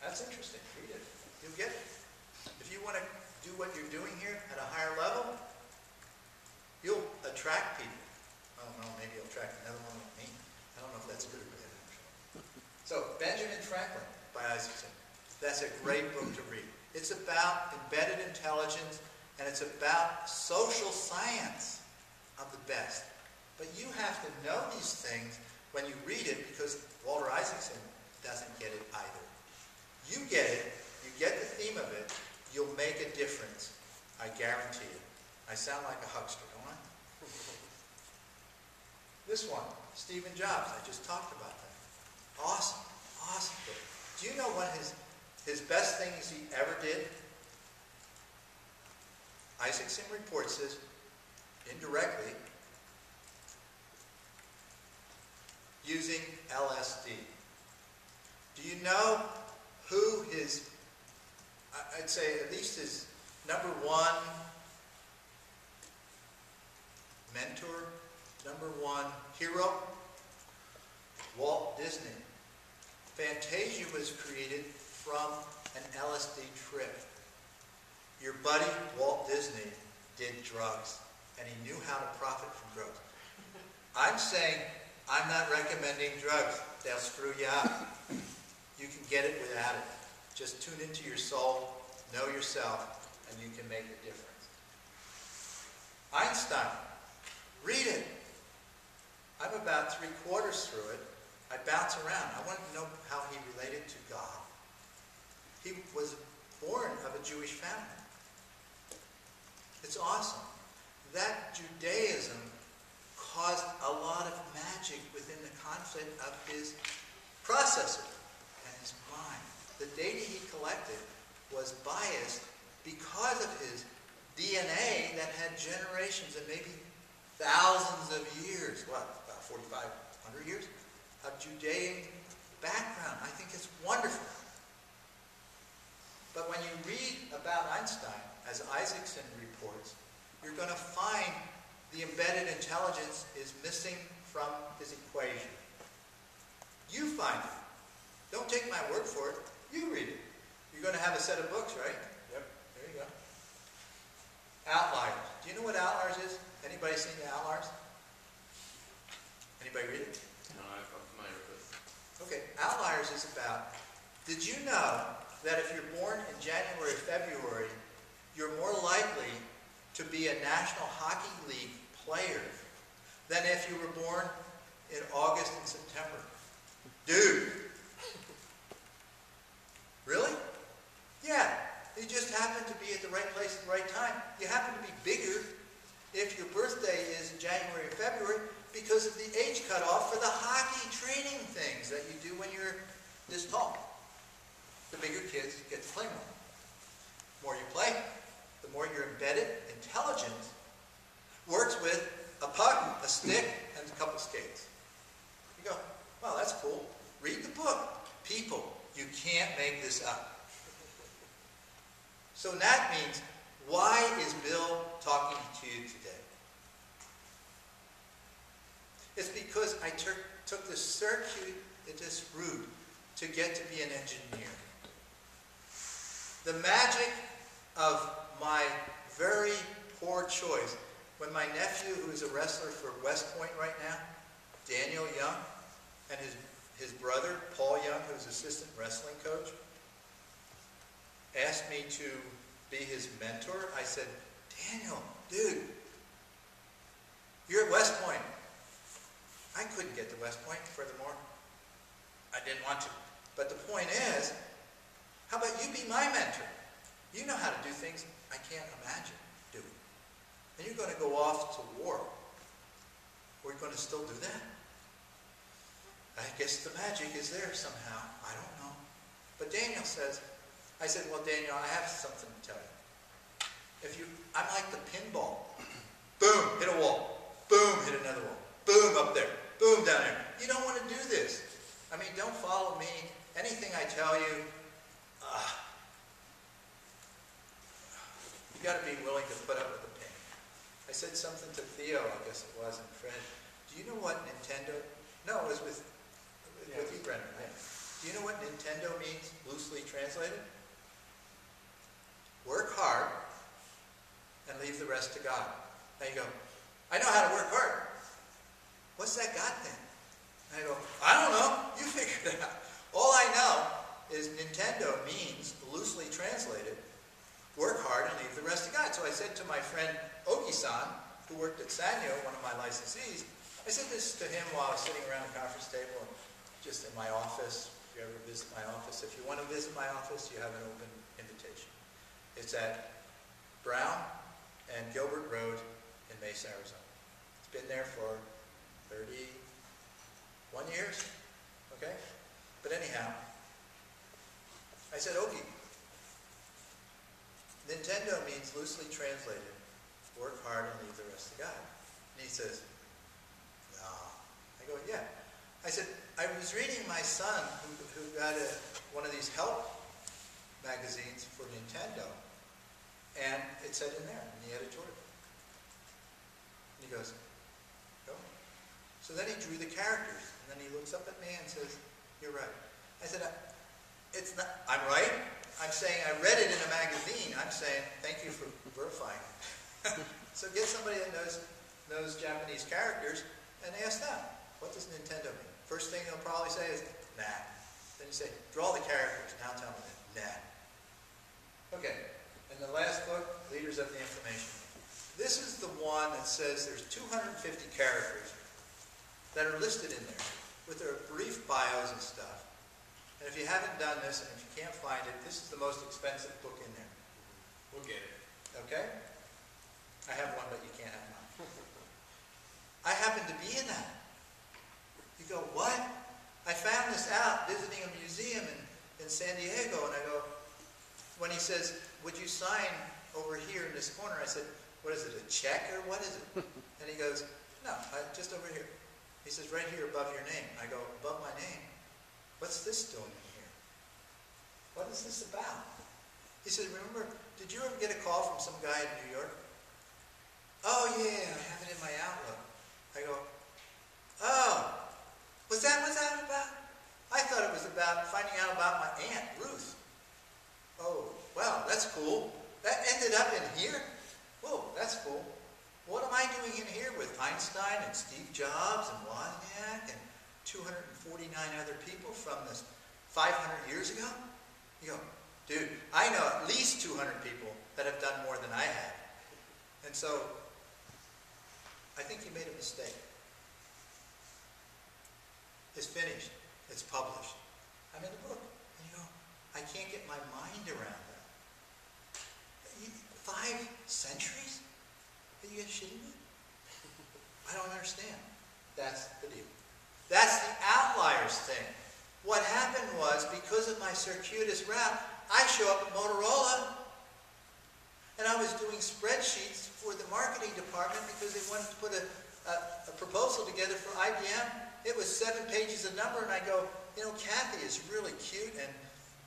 That's interesting. Read it. You'll get it. If you want to do what you're doing here at a higher level, you'll attract people. I don't know, maybe you'll attract another one like me. I don't know if that's good or bad, actually. So, Benjamin Franklin by Isaacson. That's a great book to read. It's about embedded intelligence, and it's about social science of the best. But you have to know these things when you read it, because Walter Isaacson doesn't get it either. You get it, you get the theme of it, you'll make a difference. I guarantee it. I sound like a huckster, don't I? This one, Stephen Jobs, I just talked about that. Awesome, awesome book. Do you know what his best things he ever did? Isaacson reports this indirectly using LSD. Do you know who his, I'd say at least his number one mentor, number one hero? Walt Disney. Fantasia was created from an LSD trip. Your buddy, Walt Disney, did drugs, and he knew how to profit from drugs. I'm saying, I'm not recommending drugs. They'll screw you up. You can get it without it. Just tune into your soul, know yourself, and you can make a difference. Einstein, read it. I'm about 3/4 through it. I bounce around. I want to know how he related to God. He was born of a Jewish family. It's awesome. That Judaism caused a lot of magic within the conflict of his processor and his mind. The data he collected was biased because of his DNA that had generations and maybe thousands of years, what, about 4,500 years of Judean background. I think it's wonderful. But when you read about Einstein, as Isaacson reports, you're going to find the embedded intelligence is missing from his equation. You find it. Don't take my word for it. You read it. You're going to have a set of books, right? Yep. There you go. Outliers. Do you know what outliers is? Anybody seen the outliers? Anybody read it? No, I'm familiar with it. Okay. Outliers is about, did you know that if you're born in January or February, you're more likely to be a National Hockey League player than if you were born in August and September. Dude. Really? Yeah. You just happen to be at the right place at the right time. You happen to be bigger if your birthday is January or February because of the age cutoff for the hockey training things that you do when you're this tall. The bigger kids get to play more. The more you play, the more your embedded intelligence works with a puck, a stick, and a couple skates. You go, well, that's cool. Read the book. People, you can't make this up. So that means, why is Bill talking to you today? It's because I took this circuitous route to get to be an engineer. The magic of my very poor choice, when my nephew, who is a wrestler for West Point right now, Daniel Young, and his brother, Paul Young, who's assistant wrestling coach, asked me to be his mentor, I said, Daniel, dude, you're at West Point. I couldn't get to West Point, furthermore. I didn't want to. But the point is, how about you be my mentor? You know how to do things I can't imagine doing. And you're going to go off to war. We're going to still do that? I guess the magic is there somehow. I don't know. But Daniel says, I said, well, Daniel, I have something to tell you. I'm like the pinball. Boom, hit a wall. Boom, hit another wall. Boom, up there. Boom, down there. You don't want to do this. I mean, don't follow me. Anything I tell you, you got to be willing to put up with the pain. I said something to Theo, I guess it was, and Fred. Do you know what Nintendo? No, it was with you, Brendan. Right? Do you know what Nintendo means, loosely translated? Work hard and leave the rest to God. Now you go, I know how to work hard. What's that God thing? And I go, I don't know. You figure it out. All I know is Nintendo means, loosely translated, work hard and leave the rest to God. So I said to my friend Oki-san, who worked at Sanyo, one of my licensees, I said this to him while I was sitting around the conference table and just in my office. If you ever visit my office, if you want to visit my office, you have an open invitation. It's at Brown and Gilbert Road in Mesa, Arizona. It's been there for 31 years, okay? But anyhow, I said, Oki, Nintendo means loosely translated, work hard and leave the rest to God. And he says, no. I go, yeah. I said, I was reading my son who got one of these help magazines for Nintendo, and it said in there, in the editorial. And he goes, go. So then he drew the characters, and then he looks up at me and says, you're right. I said, it's not, I'm right. I'm saying I read it in a magazine. I'm saying, thank you for verifying it. So get somebody that knows Japanese characters and ask them, what does Nintendo mean? First thing they'll probably say is, nah. Then you say, draw the characters. Now tell me that. Nah. Okay. And the last book, Leaders of the Information. This is the one that says there's 250 characters that are listed in there with their brief bios and stuff. And if you haven't done this, and if you can't find it, this is the most expensive book in there. We'll get it. Okay? I have one, but you can't have mine. I happen to be in that. You go, what? I found this out visiting a museum in San Diego, and I go, when he says, would you sign over here in this corner? I said, what is it, a check or what is it? And he goes, no, just over here. He says, right here above your name. I go, above my name? What's this doing in here? What is this about? He says, remember, did you ever get a call from some guy in New York? Oh, yeah, I have it in my Outlook. I go, oh, was that what that was about? I thought it was about finding out about my aunt, Ruth. Oh, wow, that's cool. That ended up in here? Whoa, that's cool. What am I doing in here with Einstein and Steve Jobs and Wozniak and 249 other people from this 500 years ago? You go, dude, I know at least 200 people that have done more than I have. And so, I think you made a mistake. is finished. It's published. I'm in the book. And you go, I can't get my mind around that. 5 centuries? Are you guys shitting me? I don't understand. That's the deal. That's the outliers thing. What happened was, because of my circuitous route, I show up at Motorola, and I was doing spreadsheets for the marketing department because they wanted to put a proposal together for IBM. It was 7 pages of number, and I go, you know, Kathy is really cute, and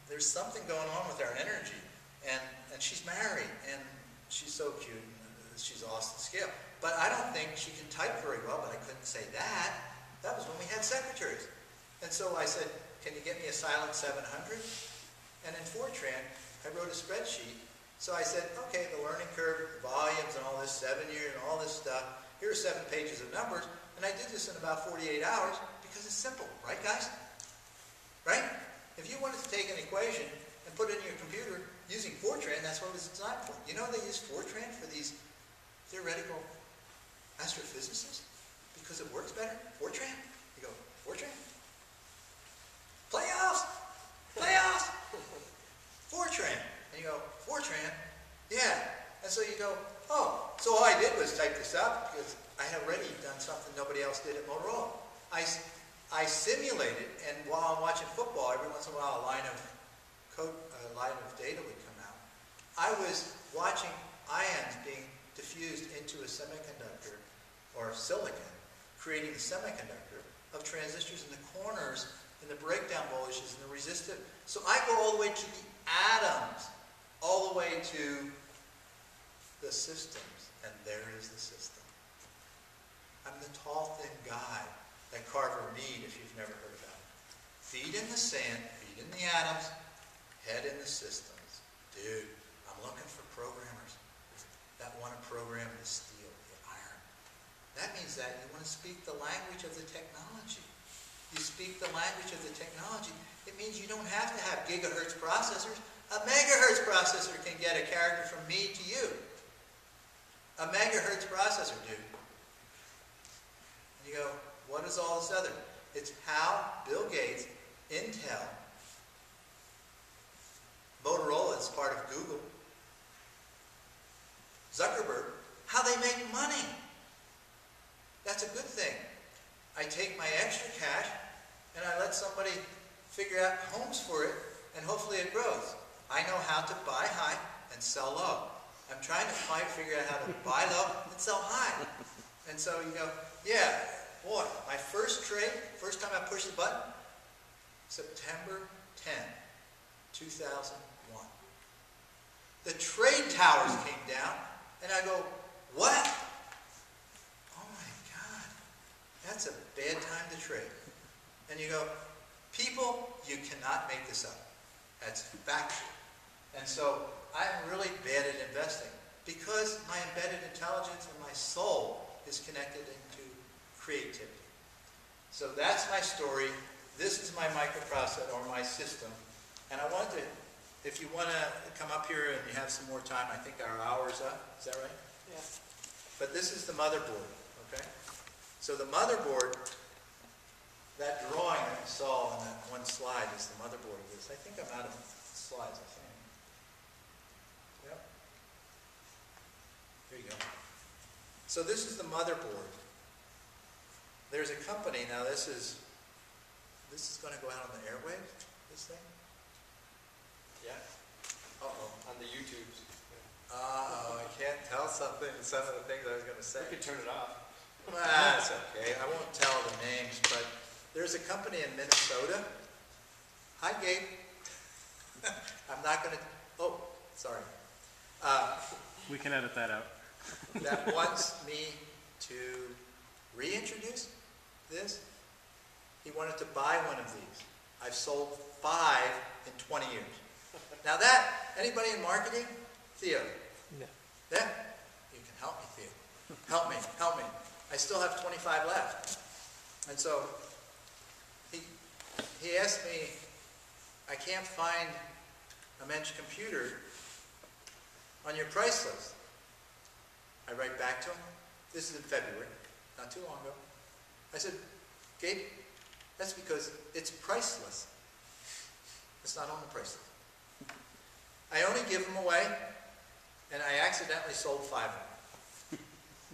there's something going on with our energy, and she's married, and she's so cute, and she's Austin Scale. But I don't think she can type very well, but I couldn't say that. That was when we had secretaries. And so I said, can you get me a silent 700? And in Fortran, I wrote a spreadsheet. So I said, okay, the learning curve, the volumes, and all this 7 years, and all this stuff. Here are 7 pages of numbers. And I did this in about 48 hours because it's simple. Right, guys? Right? If you wanted to take an equation and put it in your computer using Fortran, that's what it was designed for. You know they use Fortran for these theoretical astrophysicists? Because it works better? Fortran? You go, Fortran? Playoffs! Playoffs! Fortran. And you go, Fortran? Yeah. And so you go, oh, so all I did was type this up because I had already done something nobody else did at Motorola. I simulated, and while I'm watching football, every once in a while a line of data would come out. I was watching ions being diffused into a semiconductor, or silicon, creating the semiconductor of transistors in the corners, and the breakdown voltages, and the resistive. So I go all the way to the atoms, all the way to the systems, and there is the system. I'm the tall, thin guy that Carver Mead, if you've never heard about it. Feet in the sand, feet in the atoms, head in the systems. Dude, I'm looking for programmers that want to program the steel, the iron. That means that you want to speak the language of the technology. You speak the language of the technology. It means you don't have to have gigahertz processors. A megahertz processor can get a character from me to you. A megahertz processor, dude. And you go, what is all this other? It's how Bill Gates, Intel, Motorola is part of Google, Zuckerberg, how they make money. That's a good thing. I take my extra cash and I let somebody figure out homes for it, and hopefully it grows. I know how to buy high and sell low. I'm trying to figure out how to buy low and sell high. And so you go, yeah, boy, my first trade, first time I pushed the button, September 10, 2001. The trade towers came down, and I go, what? Oh my God, that's a bad time to trade. And you go, people, you cannot make this up. That's factual. And so I'm really bad at investing because my embedded intelligence and my soul is connected into creativity. So that's my story. This is my microprocessor, or my system. And I wanted to, if you want to come up here and you have some more time, I think our hour's up. Is that right? Yeah. But this is the motherboard, okay? So the motherboard, that drawing that you saw on that one slide is the motherboard of this. I think I'm out of slides, I think. Yep. There you go. So this is the motherboard. There's a company, now this is going to go out on the airwaves, this thing? Yeah, Uh-oh. on the YouTubes. Uh-oh, I can't tell some of the things I was going to say. We could turn it off. Well, that's okay. I won't tell the names, but there's a company in Minnesota. Hi, Gabe. I'm not going to... Oh, sorry. We can edit that out. That wants me to reintroduce this. He wanted to buy one of these. I've sold 5 in 20 years. Now that, anybody in marketing? Theo? No. Yeah? You can help me, Theo. Help me, help me. I still have 25 left. And so, he asked me, I can't find a Mensch computer on your price list. I write back to him. This is in February, not too long ago. I said, Gabe, That's because it's priceless. It's not only priceless. I only give them away, and I accidentally sold 5 of them.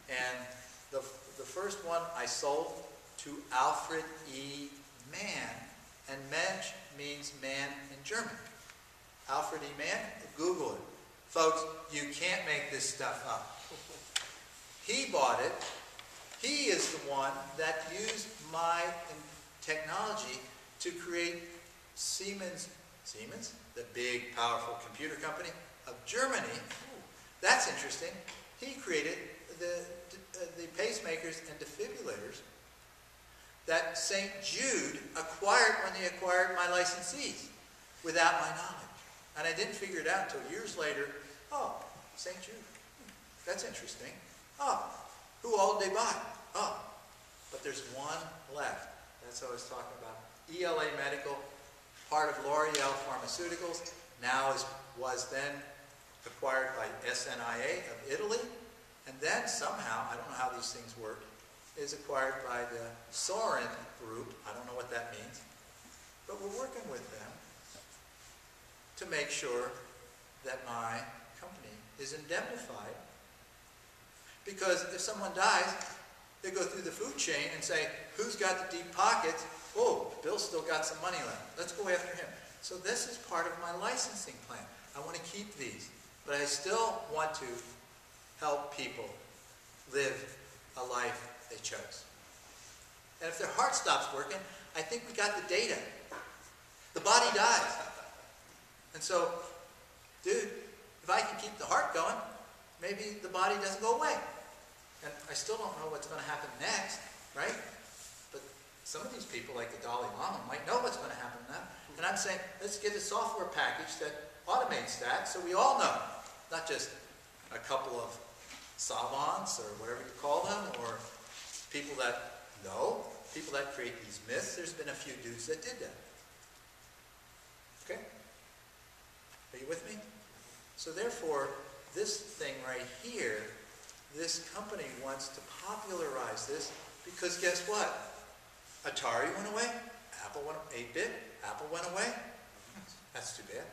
And the first one I sold to Alfred E. Mann, and Mensch means man in German. Alfred E. Mann, Google it. Folks, you can't make this stuff up. He bought it. He is the one that used my technology to create Siemens, the big, powerful computer company of Germany. That's interesting. He created the pacemakers and defibrillators that St. Jude acquired when they acquired my licensees without my knowledge. And I didn't figure it out until years later. Oh, St. Jude. That's interesting. Oh, who all did they buy? Oh, but there's one left. That's what I was talking about. ELA Medical, part of L'Oreal Pharmaceuticals, now was then acquired by SNIA of Italy, and then somehow, I don't know how these things work, is acquired by the Sorin group. I don't know what that means, but we're working with them to make sure that my company is indemnified, because if someone dies, they go through the food chain and say, who's got the deep pockets? Oh, Bill's still got some money left. Let's go after him. So this is part of my licensing plan. I want to keep these, but I still want to help people live a life they chose. And if their heart stops working, I think we got the data. The body dies. And so, dude, if I can keep the heart going, maybe the body doesn't go away. And I still don't know what's going to happen next, right? But some of these people, like the Dalai Lama, might know what's going to happen now. And I'm saying, let's get a software package that automates that so we all know. Not just a couple of savants, or whatever you call them, or people that know, people that create these myths. There's been a few dudes that did that. Okay? Are you with me? So therefore, this thing right here, this company wants to popularize this, because guess what? Atari went away, Apple went away, 8-bit, Apple went away. That's too bad.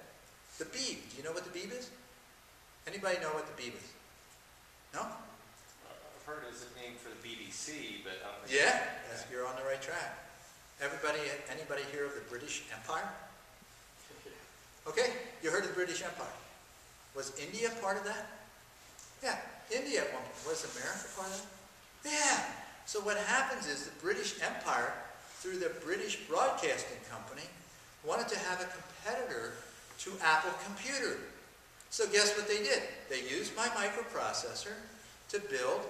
The Beeb, do you know what the Beeb is? Anybody know what the Beeb is? No? I've heard it's a name for the BBC, but I don't think Yeah, you're on the right track. Anybody hear of the British Empire? Okay, you heard of the British Empire. Was India part of that? Yeah, India at one point. Was America part of that? Yeah. So what happens is the British Empire, through the British Broadcasting Company, wanted to have a competitor to Apple Computer. So guess what they did? They used my microprocessor to build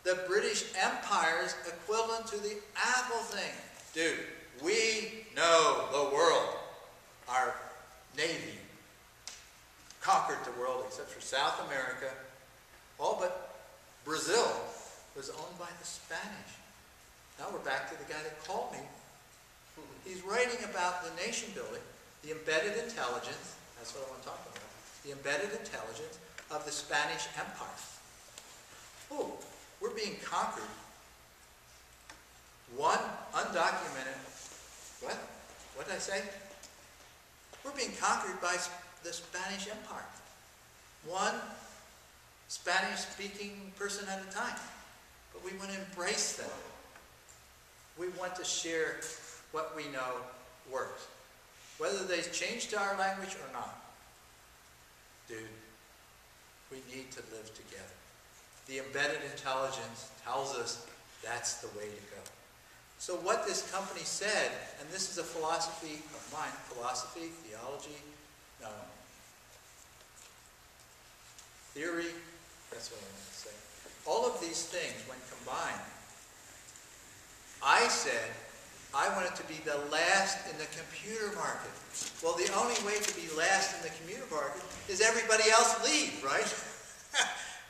the British Empire's equivalent to the Apple thing. Dude, we know the world. Our Navy conquered the world except for South America. All but Brazil was owned by the Spanish. Now we're back to the guy that called me. He's writing about the nation building, the embedded intelligence, that's what I want to talk about, the embedded intelligence of the Spanish Empire. Oh, we're being conquered. One undocumented, what did I say? We're being conquered by the Spanish Empire. One Spanish-speaking person at a time. But we want to embrace them. We want to share what we know works. Whether they change to our language or not. Dude, we need to live together. The embedded intelligence tells us that's the way to go. So what this company said, and this is a philosophy of mine, philosophy, theology, no, theory, that's what I want to say. All of these things, when combined, I said I wanted to be the last in the computer market. Well, the only way to be last in the computer market is everybody else leave, right?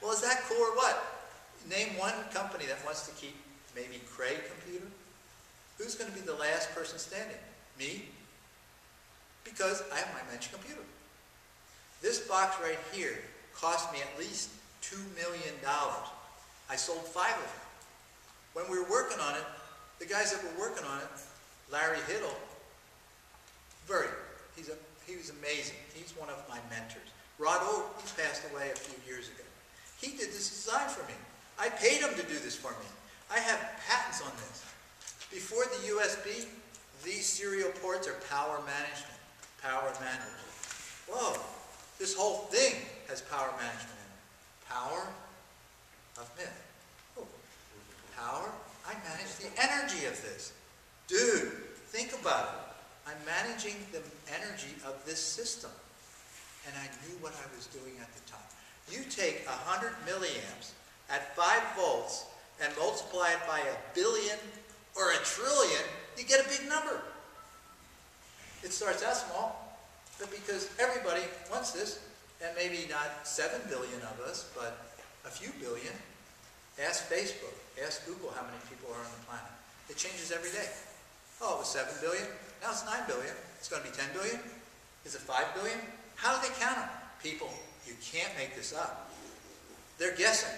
Well, is that cool or what? Name one company that wants to keep maybe Cray Computer. Who's going to be the last person standing? Me? Because I have my Mensch computer. This box right here cost me at least $2 million. I sold 5 of them. When we were working on it, the guys that were working on it, Larry Hiddle, he was amazing. He's one of my mentors. Rod Oak, he passed away a few years ago. He did this design for me. I paid him to do this for me. I have patents on this. Before the USB, these serial ports are power management. Power management. Whoa, this whole thing has power management in it. Power of myth. Oh, power, I manage the energy of this. Dude, think about it. I'm managing the energy of this system. And I knew what I was doing at the time. You take 100 milliamps at 5 volts and multiply it by 1 billion or 1 trillion, you get a big number. It starts out small, but because everybody wants this, and maybe not 7 billion of us, but a few billion, ask Facebook, ask Google how many people are on the planet. It changes every day. Oh, it was 7 billion, now it's 9 billion. It's going to be 10 billion? Is it 5 billion? How do they count them? People, you can't make this up. They're guessing.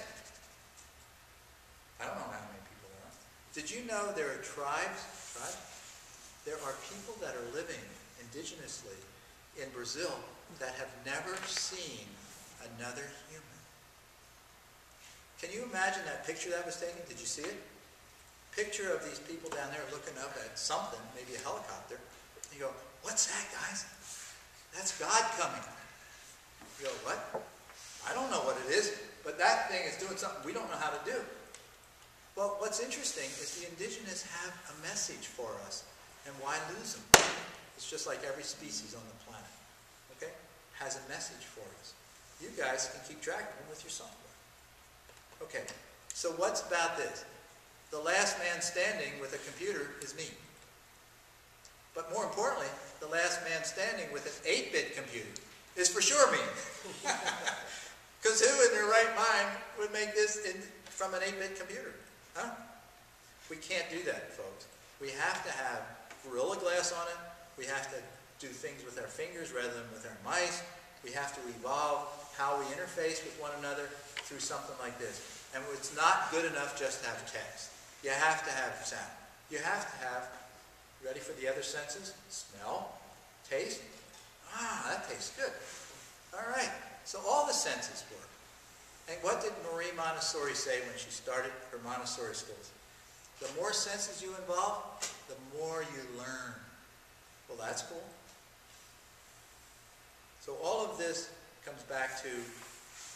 I don't know how many people there are. Did you know there are tribes? There are people that are living indigenously in Brazil that have never seen another human. Can you imagine that picture that was taken? Did you see it? Picture of these people down there looking up at something, maybe a helicopter. You go, what's that, guys? That's God coming. You go, what? I don't know what it is, but that thing is doing something we don't know how to do. Well, what's interesting is the indigenous have a message for us, and why lose them? It's just like every species on the planet, okay? Has a message for us. You guys can keep track of them with your software. Okay, so what's about this? The last man standing with a computer is me. But more importantly, the last man standing with an 8-bit computer is for sure me. Because who in their right mind would make this from an 8-bit computer? Huh? We can't do that, folks. We have to have Gorilla Glass on it. We have to do things with our fingers rather than with our mice. We have to evolve how we interface with one another through something like this. And it's not good enough just to have text. You have to have sound. You have to have, ready for the other senses? Smell, taste. Ah, that tastes good. All right. So all the senses work. And what did Marie Montessori say when she started her Montessori schools? The more senses you involve, the more you learn. Well, that's cool. So all of this comes back to,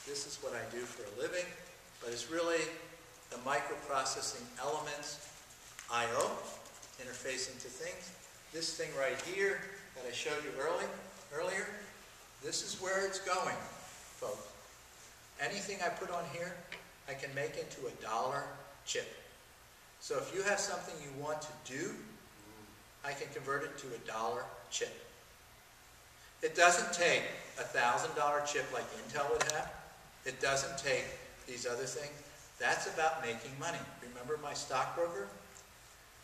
this is what I do for a living, but it's really the microprocessing elements, I/O, interfacing to things. This thing right here that I showed you earlier, this is where it's going, folks. Anything I put on here, I can make into a $1 chip. So if you have something you want to do, I can convert it to a $1 chip. It doesn't take a $1,000 chip like Intel would have. It doesn't take these other things. That's about making money. Remember my stockbroker?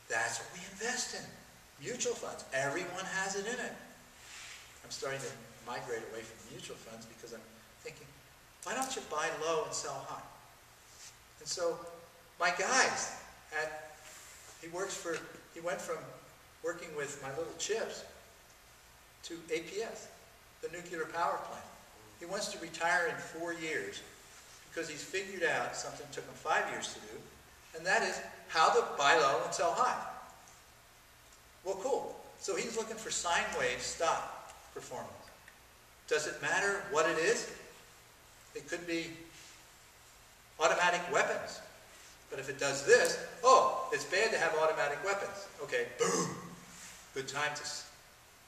That's what we invest in. Mutual funds. Everyone has it in it. I'm starting to migrate away from mutual funds because I'm thinking, why don't you buy low and sell high? And so my guys, he went from working with my little chips to APS, the nuclear power plant. He wants to retire in 4 years because he's figured out something took him 5 years to do, and that is how to buy low and sell high. Well, cool. So he's looking for sine wave stop performance. Does it matter what it is? It could be automatic weapons. But if it does this, oh, it's bad to have automatic weapons. Okay, boom. Good time to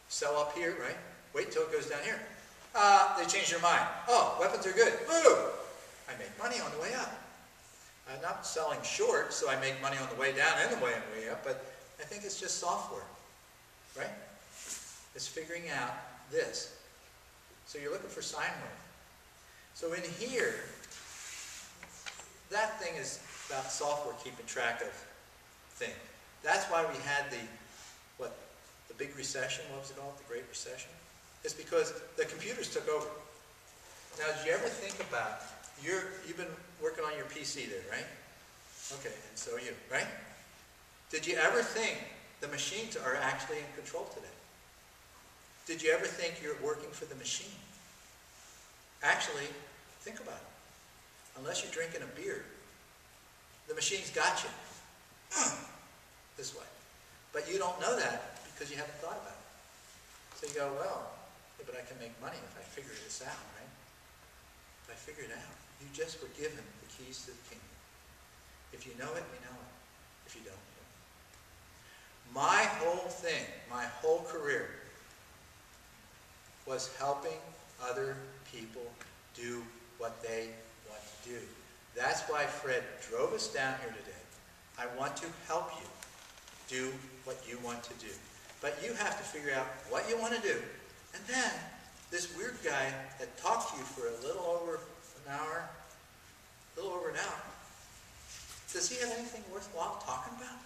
sell up here, right? Wait till it goes down here. They changed their mind. Oh, weapons are good. Boom. I make money on the way up. I'm not selling short, so I make money on the way down and the way up, but I think it's just software, right? It's figuring out this. So you're looking for sine wave. So in here, that thing is about software keeping track of things. That's why we had the big recession. What was it called? The Great Recession? It's because the computers took over. Now, did you ever think about, you've been working on your PC there, right? Okay, and so are you, right? Did you ever think The machines are actually in control today. Did you ever think you're working for the machine? Actually, think about it. Unless you're drinking a beer, the machine's got you this way. But you don't know that because you haven't thought about it. So you go, well, yeah, but I can make money if I figure this out, right? If I figure it out. You just were given the keys to the kingdom. If you know it, you know it. If you don't, you don't. My whole thing, my whole career was helping other people do what they want to do. That's why Fred drove us down here today. I want to help you do what you want to do. But you have to figure out what you want to do. And then, this weird guy that talked to you for a little over an hour, does he have anything worthwhile talking about?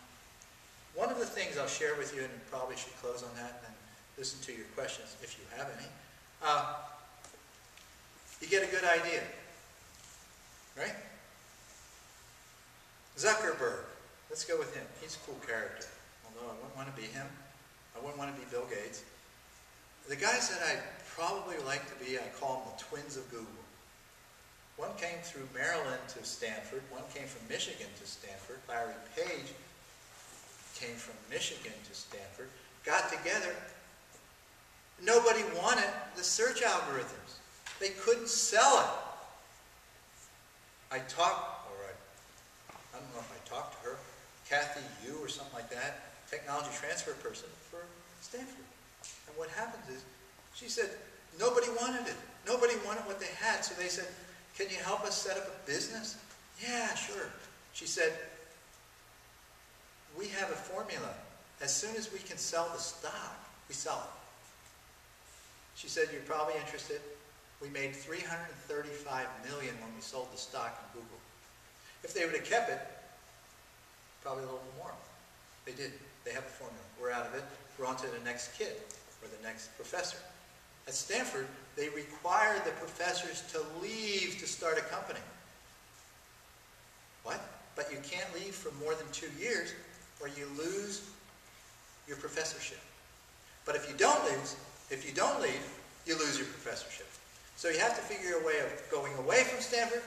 One of the things I'll share with you, and probably should close on that and listen to your questions if you have any. You get a good idea, right? Zuckerberg. Let's go with him. He's a cool character. Although I wouldn't want to be him. I wouldn't want to be Bill Gates. The guys that I'd probably like to be, I call them the twins of Google. One came through Maryland to Stanford. One came from Michigan to Stanford. Larry Page came from Michigan to Stanford. Got together. Nobody wanted the search algorithms. They couldn't sell it. I don't know if I talked to her, Kathy Yu or something like that, technology transfer person for Stanford. And what happens is, she said, nobody wanted it. Nobody wanted what they had. So they said, can you help us set up a business? Yeah, sure. She said, we have a formula. As soon as we can sell the stock, we sell it. She said, you're probably interested. We made $335 million when we sold the stock in Google. If they would have kept it, probably a little more. They didn't. They have a formula. We're out of it. We're on to the next kid or the next professor. At Stanford, they require the professors to leave to start a company. What? But you can't leave for more than 2 years or you lose your professorship. But if you don't leave, you lose your professorship. So you have to figure a way of going away from Stanford,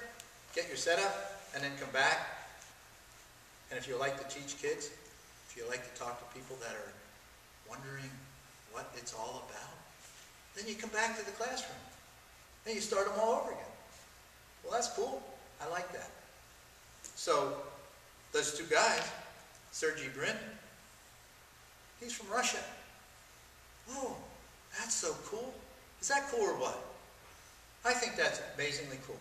get your setup, and then come back. And if you like to teach kids, if you like to talk to people that are wondering what it's all about, then you come back to the classroom. Then you start them all over again. Well, that's cool. I like that. So those two guys, Sergey Brin, he's from Russia. Oh, that's so cool. Is that cool or what? I think that's amazingly cool.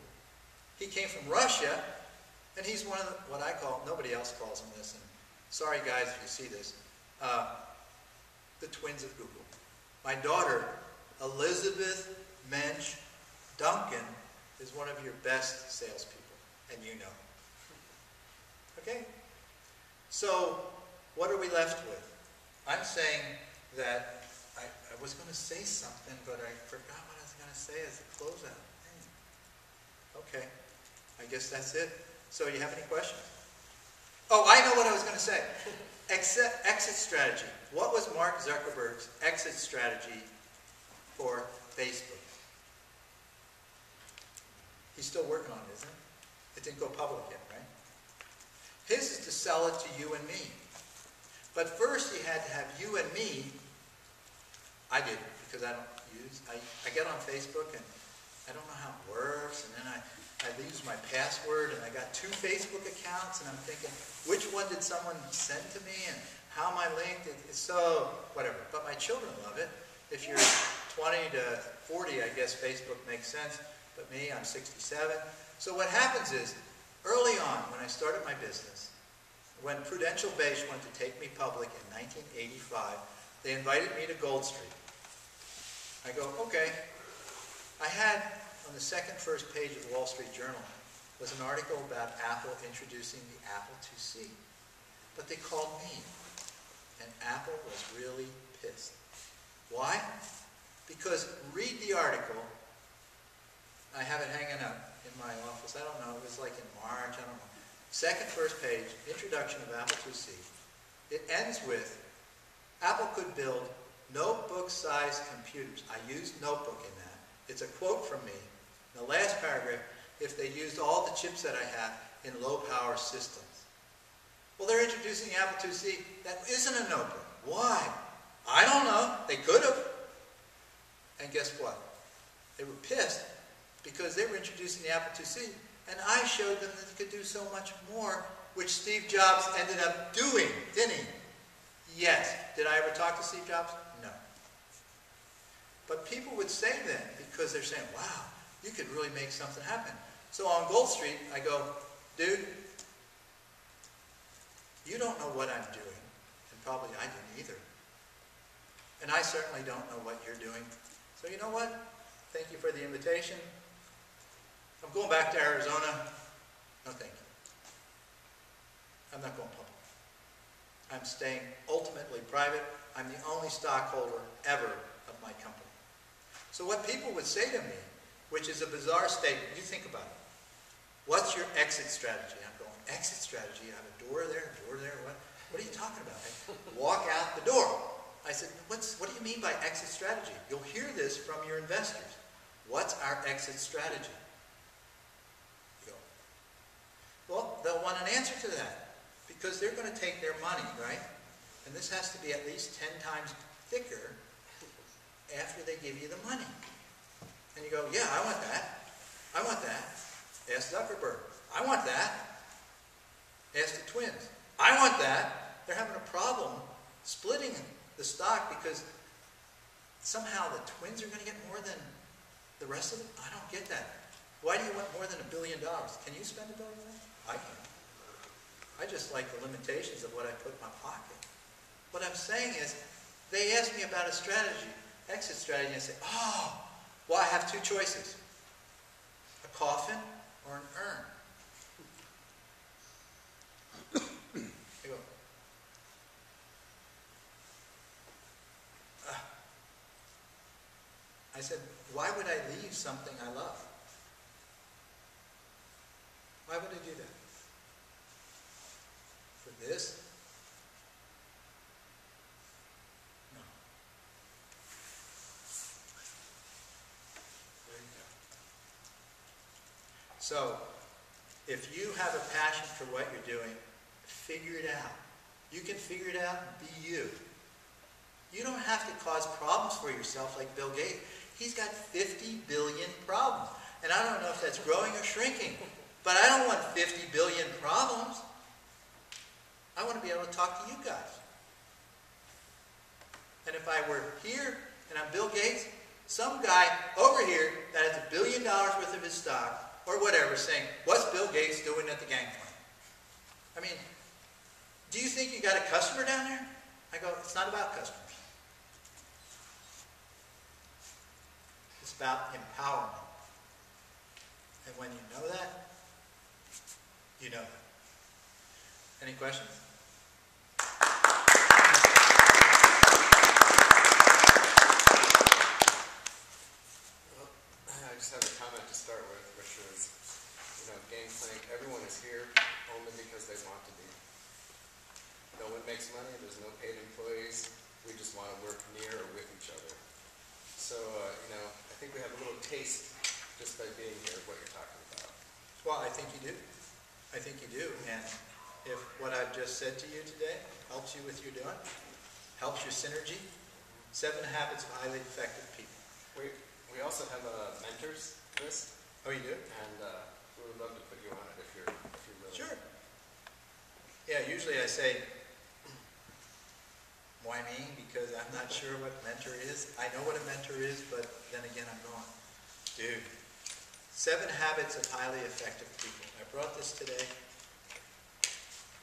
He came from Russia, and he's one of the, what I call, nobody else calls him this, and sorry guys if you see this, the twins of Google. My daughter, Elizabeth Mensch Duncan, is one of your best salespeople, and you know. Okay? So, what are we left with? I'm saying that I was going to say something, but I forgot what I was going to say as a closeout. Okay, I guess that's it. So, you have any questions? Oh, I know what I was going to say. Exit strategy. What was Mark Zuckerberg's exit strategy for Facebook? He's still working on it, isn't it? It didn't go public yet, right? His is to sell it to you and me. But first he had to have you and me. I didn't, because I don't use, I get on Facebook and I don't know how it works, and then I lose my password, and I got 2 Facebook accounts, and I'm thinking, which one did someone send to me, and how am I linked? So, whatever. But my children love it. If you're 20 to 40, I guess Facebook makes sense. But me, I'm 67. So what happens is, early on, when I started my business, when Prudential Beige wanted to take me public in 1985, they invited me to Gold Street. I go, okay. I had, on the first page of the Wall Street Journal, was an article about Apple introducing the Apple IIc. But they called me. And Apple was really pissed. Why? Because read the article. I have it hanging up in my office. I don't know. It was like in March. I don't know. First page, introduction of Apple IIc. It ends with, Apple could build notebook-sized computers. I used notebook in that. It's a quote from me. In the last paragraph, if they used all the chips that I have in low-power systems. Well, they're introducing the Apple IIc. That isn't a notebook. Why? I don't know. They could have. And guess what? They were pissed because they were introducing the Apple IIc, and I showed them that they could do so much more, which Steve Jobs ended up doing, didn't he? Yes. Did I ever talk to Steve Jobs? No. But people would say then, because they're saying, wow, you could really make something happen. So on Gold Street, I go, dude, you don't know what I'm doing, and probably I didn't either. And I certainly don't know what you're doing. So you know what? Thank you for the invitation. I'm going back to Arizona. No thank you. I'm not going public. I'm staying ultimately private. I'm the only stockholder ever of my company. So what people would say to me, which is a bizarre statement, you think about it. What's your exit strategy? I'm going, exit strategy? I have a door there, what are you talking about? I walk out the door. I said, what do you mean by exit strategy? You'll hear this from your investors. What's our exit strategy? You go, well, they'll want an answer to that because they're going to take their money, right? And this has to be at least 10 times thicker after they give you the money. And you go, yeah, I want that. I want that. Ask Zuckerberg. I want that. Ask the twins. I want that. They're having a problem splitting the stock because somehow the twins are going to get more than the rest of them. I don't get that. Why do you want more than $1 billion? Can you spend $1 billion? I can. I just like the limitations of what I put in my pocket. What I'm saying is, they ask me about a strategy, exit strategy, and I say, oh, well, I have two choices. A coffin or an urn. I go, I said, why would I leave something I love? Why would I do that? For this? No. There you go. So, if you have a passion for what you're doing, figure it out. You can figure it out and be you. You don't have to cause problems for yourself like Bill Gates. He's got 50 billion problems. And I don't know if that's growing or shrinking. But I don't want 50 billion problems. I want to be able to talk to you guys. And if I were here and I'm Bill Gates, some guy over here that has $1 billion worth of his stock or whatever saying, what's Bill Gates doing at the gangplank? I mean, do you think you got a customer down there? I go, it's not about customers. It's about empowerment. And when you know that, you know that. Any questions? Well, I just have a comment to start with, which is, Gangplank, everyone is here only because they want to be. No one makes money, there's no paid employees, we just want to work near or with each other. So, I think we have a little taste just by being here of what you're talking about. Well, I think you do. I think you do. And if what I've just said to you today helps you with your doing, helps your synergy, 7 Habits of Highly Effective People. We also have a mentors list. Oh, you do? And we would love to put you on it if you're willing. Sure. Yeah, usually I say, why me? Because I'm not sure what mentor is. I know what a mentor is, but then again I'm going, dude, 7 Habits of Highly Effective People. I brought this today.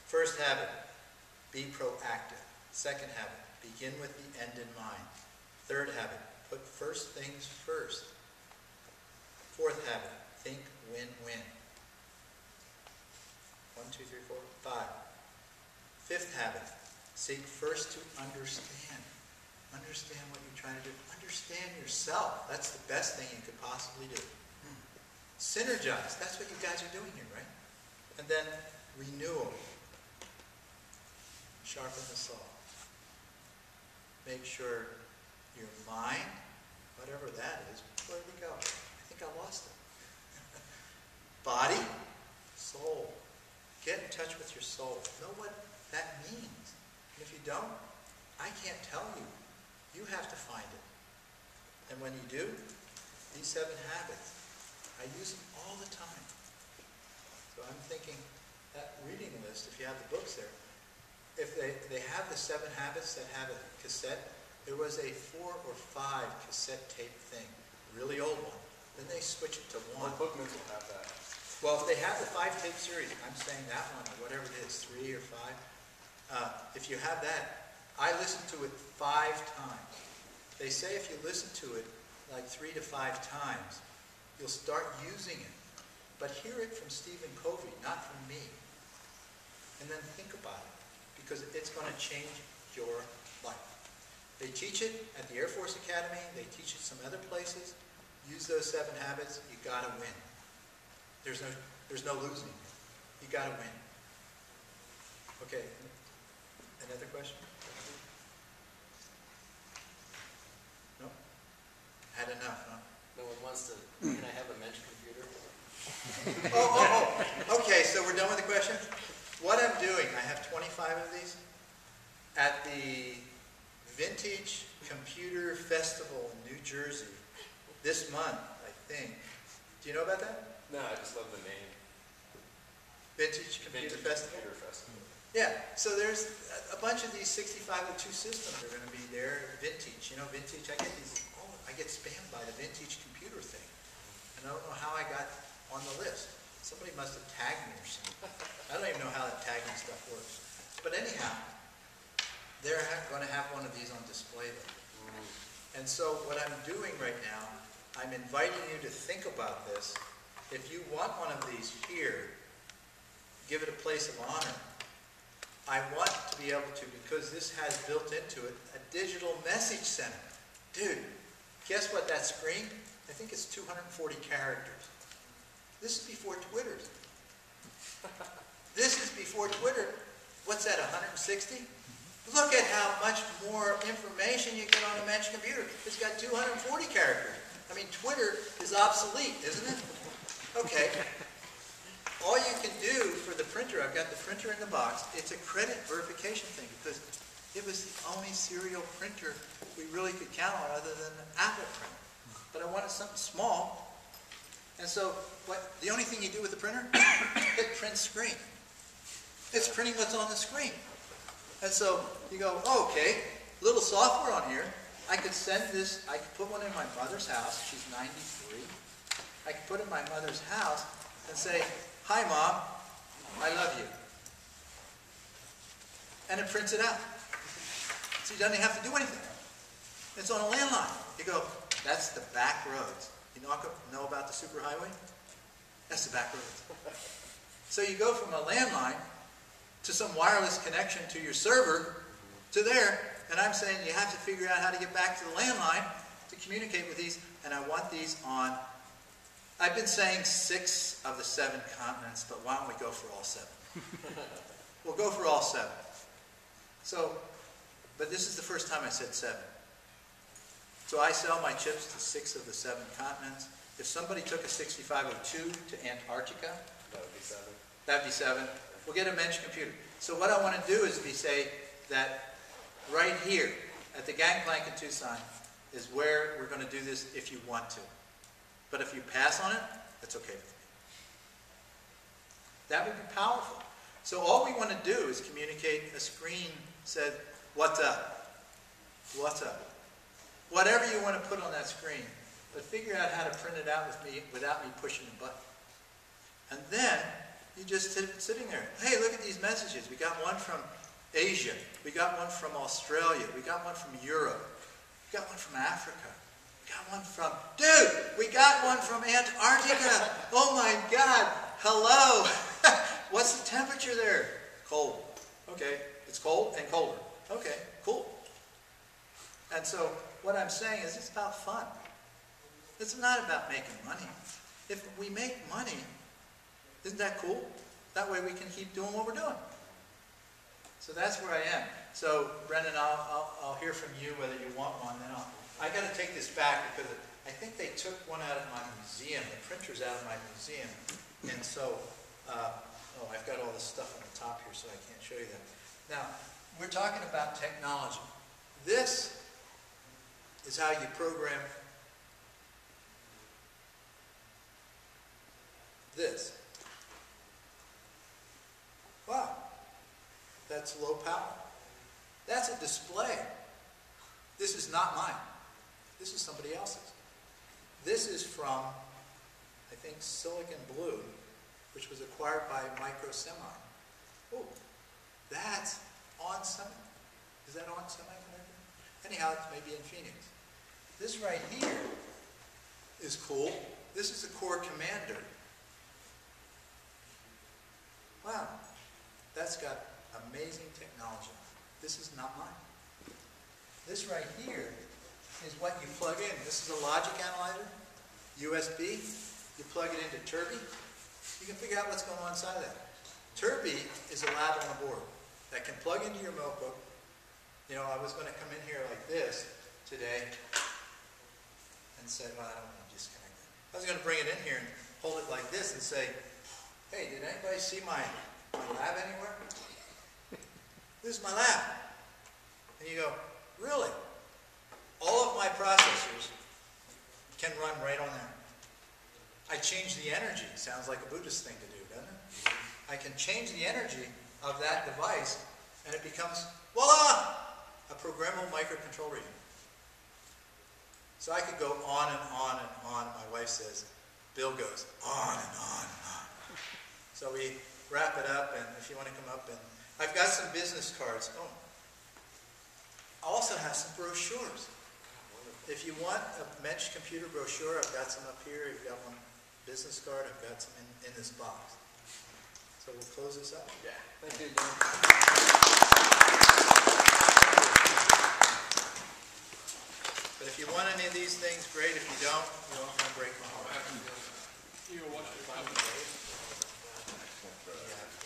First habit, be proactive. Second habit, begin with the end in mind. Third habit, put first things first. Fourth habit, think win-win. 1, 2, 3, 4, 5. Fifth habit, seek first to understand. Understand what you're trying to do. Understand yourself. That's the best thing you could possibly do. Synergize. That's what you guys are doing here, right? And then renewal. Sharpen the saw. make sure your mind, whatever that is, where did it go? I think I lost it. Body, soul. Get in touch with your soul. Know what that means. And if you don't, I can't tell you. You have to find it. And when you do, these 7 habits, I use them all the time. So I'm thinking that reading list, if you have the books there, if they have the 7 habits that have a cassette, there was a 4 or 5 cassette tape thing, really old one. Then they switched it to one. What bookmans will have that? Well, if they have the 5-tape series, I'm saying that one, or whatever it is, 3 or 5. If you have that, I listened to it 5 times. They say if you listen to it like 3 to 5 times, you'll start using it. But hear it from Stephen Covey, not from me. And then think about it, because it's going to change your life. They teach it at the Air Force Academy. They teach it some other places. Use those 7 habits. You got to win. There's no losing. You got to win. Okay. Another question? No? Had enough, huh? No one wants to, can I have a Mensch computer? Okay, so we're done with the question? What I'm doing, I have 25 of these. At the Vintage Computer Festival in New Jersey this month, I think. Do you know about that? No, I just love the name. Vintage Computer Festival? Computer Festival. Yeah, so there's a bunch of these 6502 systems are going to be there. Vintage, you know, vintage. I get spammed by the vintage computer thing. And I don't know how I got on the list. Somebody must have tagged me or something. I don't even know how that tagging stuff works. But anyhow, they're going to have one of these on display there. And so what I'm doing right now, I'm inviting you to think about this. If you want one of these here, give it a place of honor. I want to be able to, because this has built into it, a digital message center. Dude, guess what that screen? I think it's 240 characters. This is before Twitter. This is before Twitter. What's that, 160? Look at how much more information you get on a Mensch computer. It's got 240 characters. I mean, Twitter is obsolete, isn't it? Okay. All you can do for the printer, I've got the printer in the box, it's a credit verification thing because it was the only serial printer we really could count on other than an Apple printer. But I wanted something small. And so the only thing you do with the printer, it prints screen. It's printing what's on the screen. And so you go, oh, okay, little software on here. I could send this, I could put one in my mother's house. She's 93. I could put it in my mother's house and say, hi, Mom, I love you. And it prints it out. So you don't even have to do anything. It's on a landline. You go, that's the back roads. You know about the superhighway? That's the back roads. So you go from a landline to some wireless connection to your server to there, and I'm saying you have to figure out how to get back to the landline to communicate with these, and I want these on, I've been saying 6 of the 7 continents, but why don't we go for all 7? We'll go for all 7. So, but this is the first time I said 7. So I sell my chips to 6 of the 7 continents. If somebody took a 6502 to Antarctica, That would be 7. that'd be 7. We'll get a Mensch computer. So what I want to do is say that right here at the Gangplank in Tucson is where we're going to do this if you want to. But if you pass on it, that's okay with me. That would be powerful. So all we want to do is communicate. A screen said, what's up? What's up? Whatever you want to put on that screen, but figure out how to print it out with me without me pushing a button. And then you just sitting there. Hey, look at these messages. We got one from Asia. We got one from Australia. We got one from Europe. We got one from Africa. We got one from, dude, we got one from Antarctica. Oh my God. Hello. What's the temperature there? Cold. Okay. It's cold and colder. Okay, cool. And so what I'm saying is it's about fun. It's not about making money. If we make money, isn't that cool? That way we can keep doing what we're doing. So that's where I am. So Brendan, I'll hear from you whether you want one. Then I got to take this back because I think they took one out of my museum. The printer's out of my museum, and so oh, I've got all this stuff on the top here, so I can't show you that. Now we're talking about technology. This is how you program this. Wow, that's low power. That's a display. This is not mine. This is somebody else's. This is from, I think, Silicon Blue, which was acquired by Microsemi. Oh, that's on semi. Is that on semiconductor? Anyhow, it's maybe in Phoenix. This right here is cool. This is a Core Commander. Wow, that's got amazing technology. This is not mine. This right here is what you plug in. This is a logic analyzer, USB. You plug it into Turby. You can figure out what's going on inside that. Turby is a lab on the board that can plug into your notebook. You know, I was going to come in here like this today and say, well, I don't want to disconnect it. I was going to bring it in here and hold it like this and say, hey, did anybody see my lab anywhere? This is my lab. And you go, really? All of my processors can run right on there. I change the energy. Sounds like a Buddhist thing to do, doesn't it? I can change the energy of that device and it becomes, voila, a programmable microcontroller unit. So I could go on and on and on. My wife says, Bill goes on and on and on. So we wrap it up, and if you want to come up, and I've got some business cards. Oh, I also have some brochures. If you want a Mensch computer brochure, I've got some up here. You've got one business card. I've got some in this box. So we'll close this up. Yeah. Thank you, Dan. But if you want any of these things, great. If you don't want to break my heart. You were watching. Yeah.